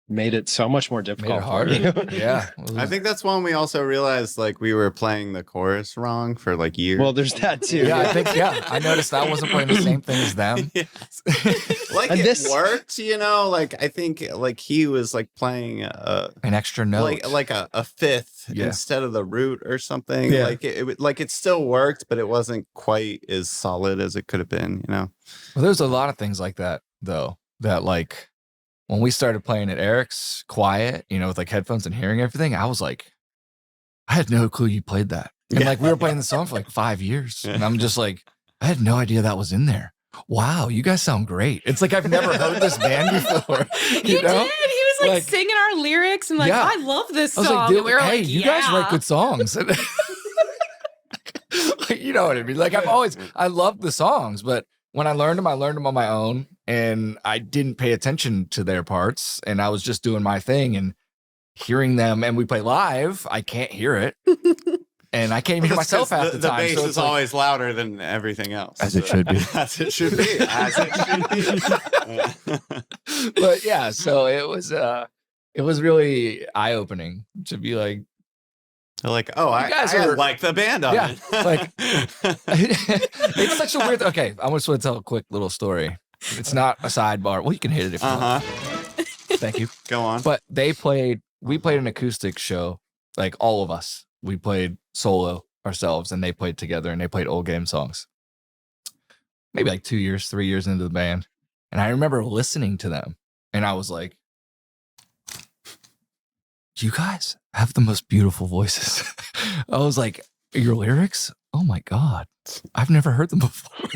made it so much more difficult. Made it harder. Yeah. I think that's when we also realized like we were playing the chorus wrong for like years. Well, there's that too. Yeah, I noticed I wasn't playing the same thing as them. Like And it worked, like I think like he was like playing An extra note. like a fifth instead of the root or something. Yeah. Like it still worked, but it wasn't quite as solid as it could have been, Well, there's a lot of things like that though, that like when we started playing at Eric's quiet, with like headphones and hearing everything, I was like, I had no clue you played that. And like we were playing the song for like 5 years. And I'm just like, I had no idea that was in there. Wow, you guys sound great. It's like I've never heard this band before. He did. He was like singing our lyrics and like, Yeah. I love this I was song. like, And we were hey, like, you guys write good songs. Like, you know what I mean? Like I love the songs, but when I learned them on my own and I didn't pay attention to their parts and I was just doing my thing and hearing them and we play live, I can't hear it. And I can't even hear myself half the time. The bass so is always louder than everything else. As it should be. As it should be. As it should be. But yeah, so it was really eye-opening to be like, They're like, oh, I like the band of it. Like it's such a weird. Okay, I just want to tell a quick little story. It's not a sidebar. Well, you can hit it if you want. Thank you. Go on. But we played an acoustic show, like all of us. We played solo ourselves, and they played together, and they played old game songs. Maybe like 2 years, 3 years into the band, and I remember listening to them, and I was like, you guys have the most beautiful voices. I was like, your lyrics? Oh my God. I've never heard them before.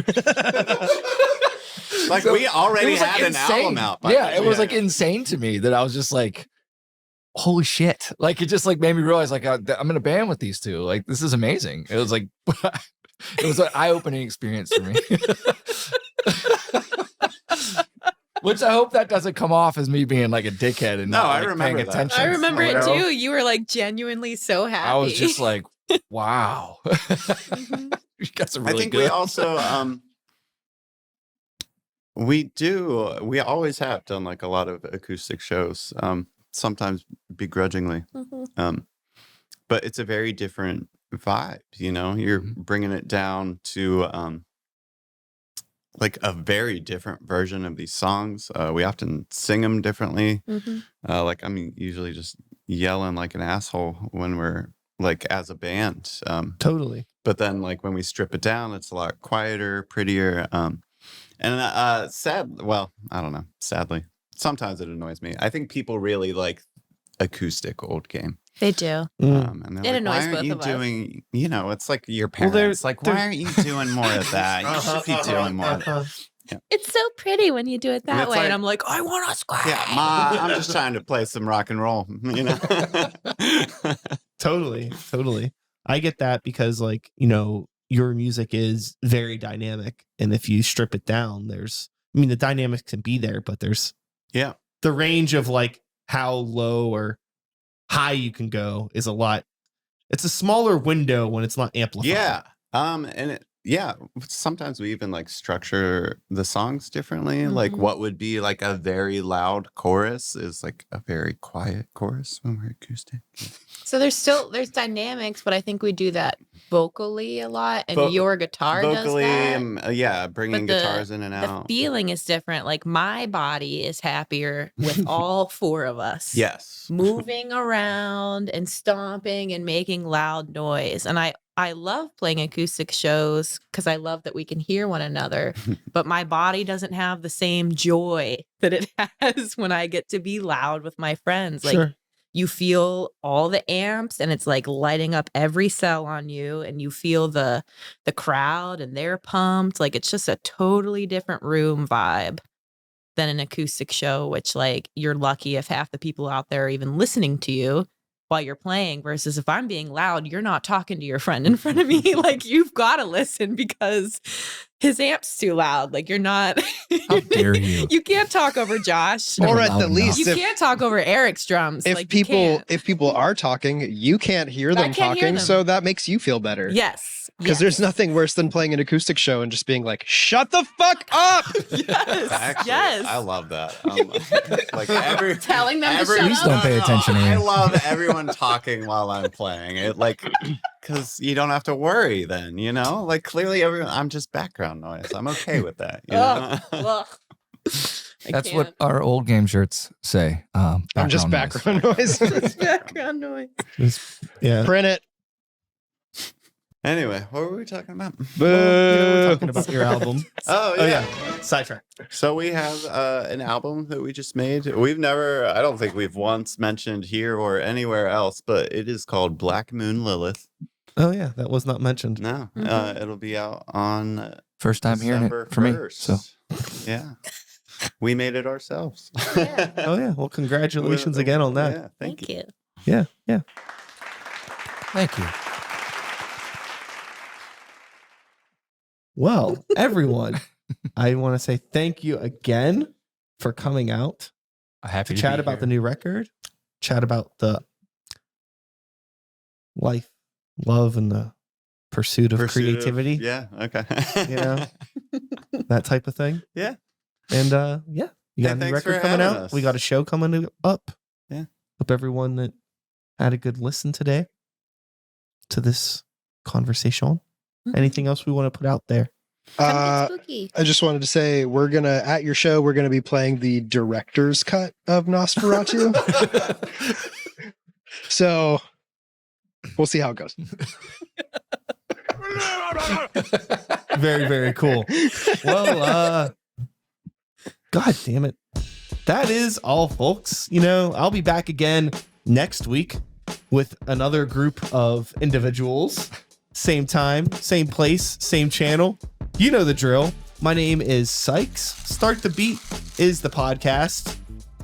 Like so we already had an insane. album out. It was like insane to me that I was just like, holy shit. Like it just like made me realize like I'm in a band with these two. Like this is amazing. It was like it was an eye-opening experience for me. Which I hope that doesn't come off as me being like a dickhead and not I like, remember paying that. attention. I remember You it know? too. You were like genuinely so happy. I was just like, wow. You guys are really I think good. we also we always have done like a lot of acoustic shows, sometimes begrudgingly. But it's a very different vibe, you know. You're bringing it down to like a very different version of these songs. We often sing them differently. Like I'm usually just yelling like an asshole when we're like as a band. Totally. But then like when we strip it down, it's a lot quieter, prettier. And I don't know. Sadly, sometimes it annoys me. I think people really like acoustic old game. They do. And they're It like, annoys why aren't both you of us. doing, you know, it's like your Well, parents. Like, why aren't you doing more of that? You should be doing more of that. It's so pretty when you do it that it's way. like- and I'm like, I want to scream. Yeah, Ma, I'm just trying to play some rock and roll, you know? Totally. I get that because like, you know, your music is very dynamic. And if you strip it down, the dynamics can be there, but there's Yeah. the range of like how low or high you can go is a lot. It's a smaller window when it's not amplified. Yeah. Sometimes we even like structure the songs differently. Like what would be like a very loud chorus is like a very quiet chorus when we're acoustic. So there's dynamics, but I think we do that vocally a lot, and your guitar Vocally, does that. bringing But the- guitars in and The out. feeling is different. Like my body is happier with all four of us. Yes. Moving around and stomping and making loud noise. And I love playing acoustic shows because I love that we can hear one another, but my body doesn't have the same joy that it has when I get to be loud with my friends. Like Sure. you feel all the amps and it's like lighting up every cell on you, and you feel the crowd and they're pumped. Like it's just a totally different room vibe than an acoustic show, which like you're lucky if half the people out there are even listening to you while you're playing, versus if I'm being loud, you're not talking to your friend in front of me. Like you've got to listen because his amp's too loud. Like you're not. How dare you? You can't talk over Josh. Never Or at loud the enough. least, You can't talk over Eric's drums. if Like, you people can't. are talking, you can't hear them can't hear talking, them. so that makes you feel better. Yes. Because there's nothing worse than playing an acoustic show and just being like, "Shut the fuck up!" Yes. Actually, Yes. I love that. Like Telling them to every- shut Please up. don't pay attention to I me. love everyone talking while I'm playing it, like, because you don't have to worry then, you know? Like, clearly I'm just background noise. I'm okay with that, you know? Ugh. I That's can't. what our old game shirts say. I'm just background noise. It's background noise. Yeah. Print it. Anyway, what were we talking about? We're talking about your album. Oh, Oh yeah. yeah. Sidetrack. So we have an album that we just made. I don't think we've once mentioned here or anywhere else, but it is called Black Moon Lilith. Oh yeah, that was not mentioned. No, Mhm. it'll be out on First time hearing December it for me. 1st. So yeah, we made it ourselves. Yeah. Oh yeah. Well, congratulations again on that. Yeah, Thank you. Yeah. thank you. Well, everyone, I want to say thank you again for coming out Happy to chat about the new record, chat about the life, love, and the pursuit of creativity, Yeah. Okay. You know? that type of thing. Yeah. And yeah, you got Hey, a new thanks record for coming having out. us. We got a show coming up. Yeah. Hope everyone that had a good listen today to this conversation. Mhm. Anything else we want to put out there? Come get spooky. I just wanted to say at your show we're gonna be playing the director's cut of Nosferatu. So we'll see how it goes. Very, very cool. Well, God damn it. That is all, folks. You know, I'll be back again next week with another group of individuals. Same time, same place, same channel. You know the drill. My name is Sykes. Start the Beat is the podcast.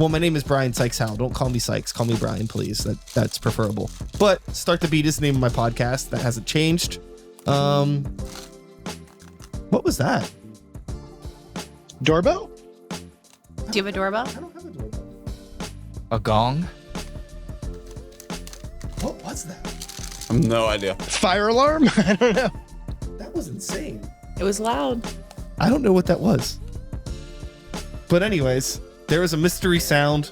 Well, my name is Brian Sykes Howell. Don't call me Sykes. Call me Brian, please. That's preferable. But Start the Beat is the name of my podcast. That hasn't changed. What was that? Doorbell? Do you have a doorbell? I don't have a doorbell. A gong? What was that? No idea. Fire alarm? I don't know. That was insane. It was loud. I don't know what that was. But anyways, there was a mystery sound.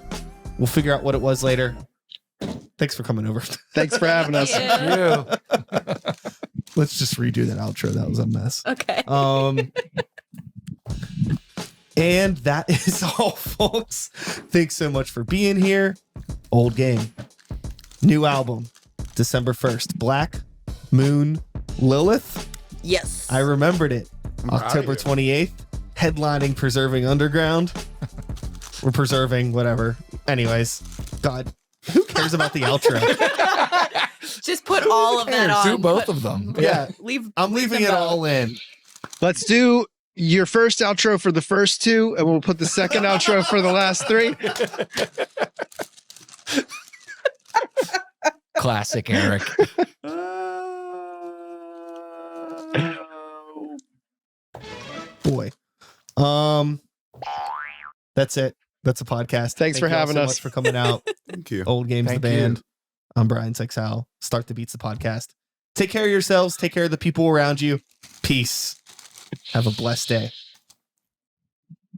We'll figure out what it was later. Thanks for coming over. Thanhanks for having us. Yeah. Let's just redo that outro. That was a mess. Okay. And that is all, folks. Thanks so much for being here. Old game. New album, December 1st. Black Moon Lilith. Yes. I remembered it. I'm proud of October you. 28th. Headlining Preserving Underground. We're preserving whatever. Anyways, God, who cares about the outro? Just put all of that on. Do both of them. Yeah, I'm leave leaving them it both. all in. Let's do your first outro for the first two, and we'll put the second outro for the last three. Classic Eric. Boy. That's it. That's a podcast. Thanks for you all having so us. much for coming out. Thank you. Old Games Thank the you. band. I'm Brian Sykes Howell. Start the Beats the podcast. Take care of yourselves. Take care of the people around you. Peace. Have a blessed day.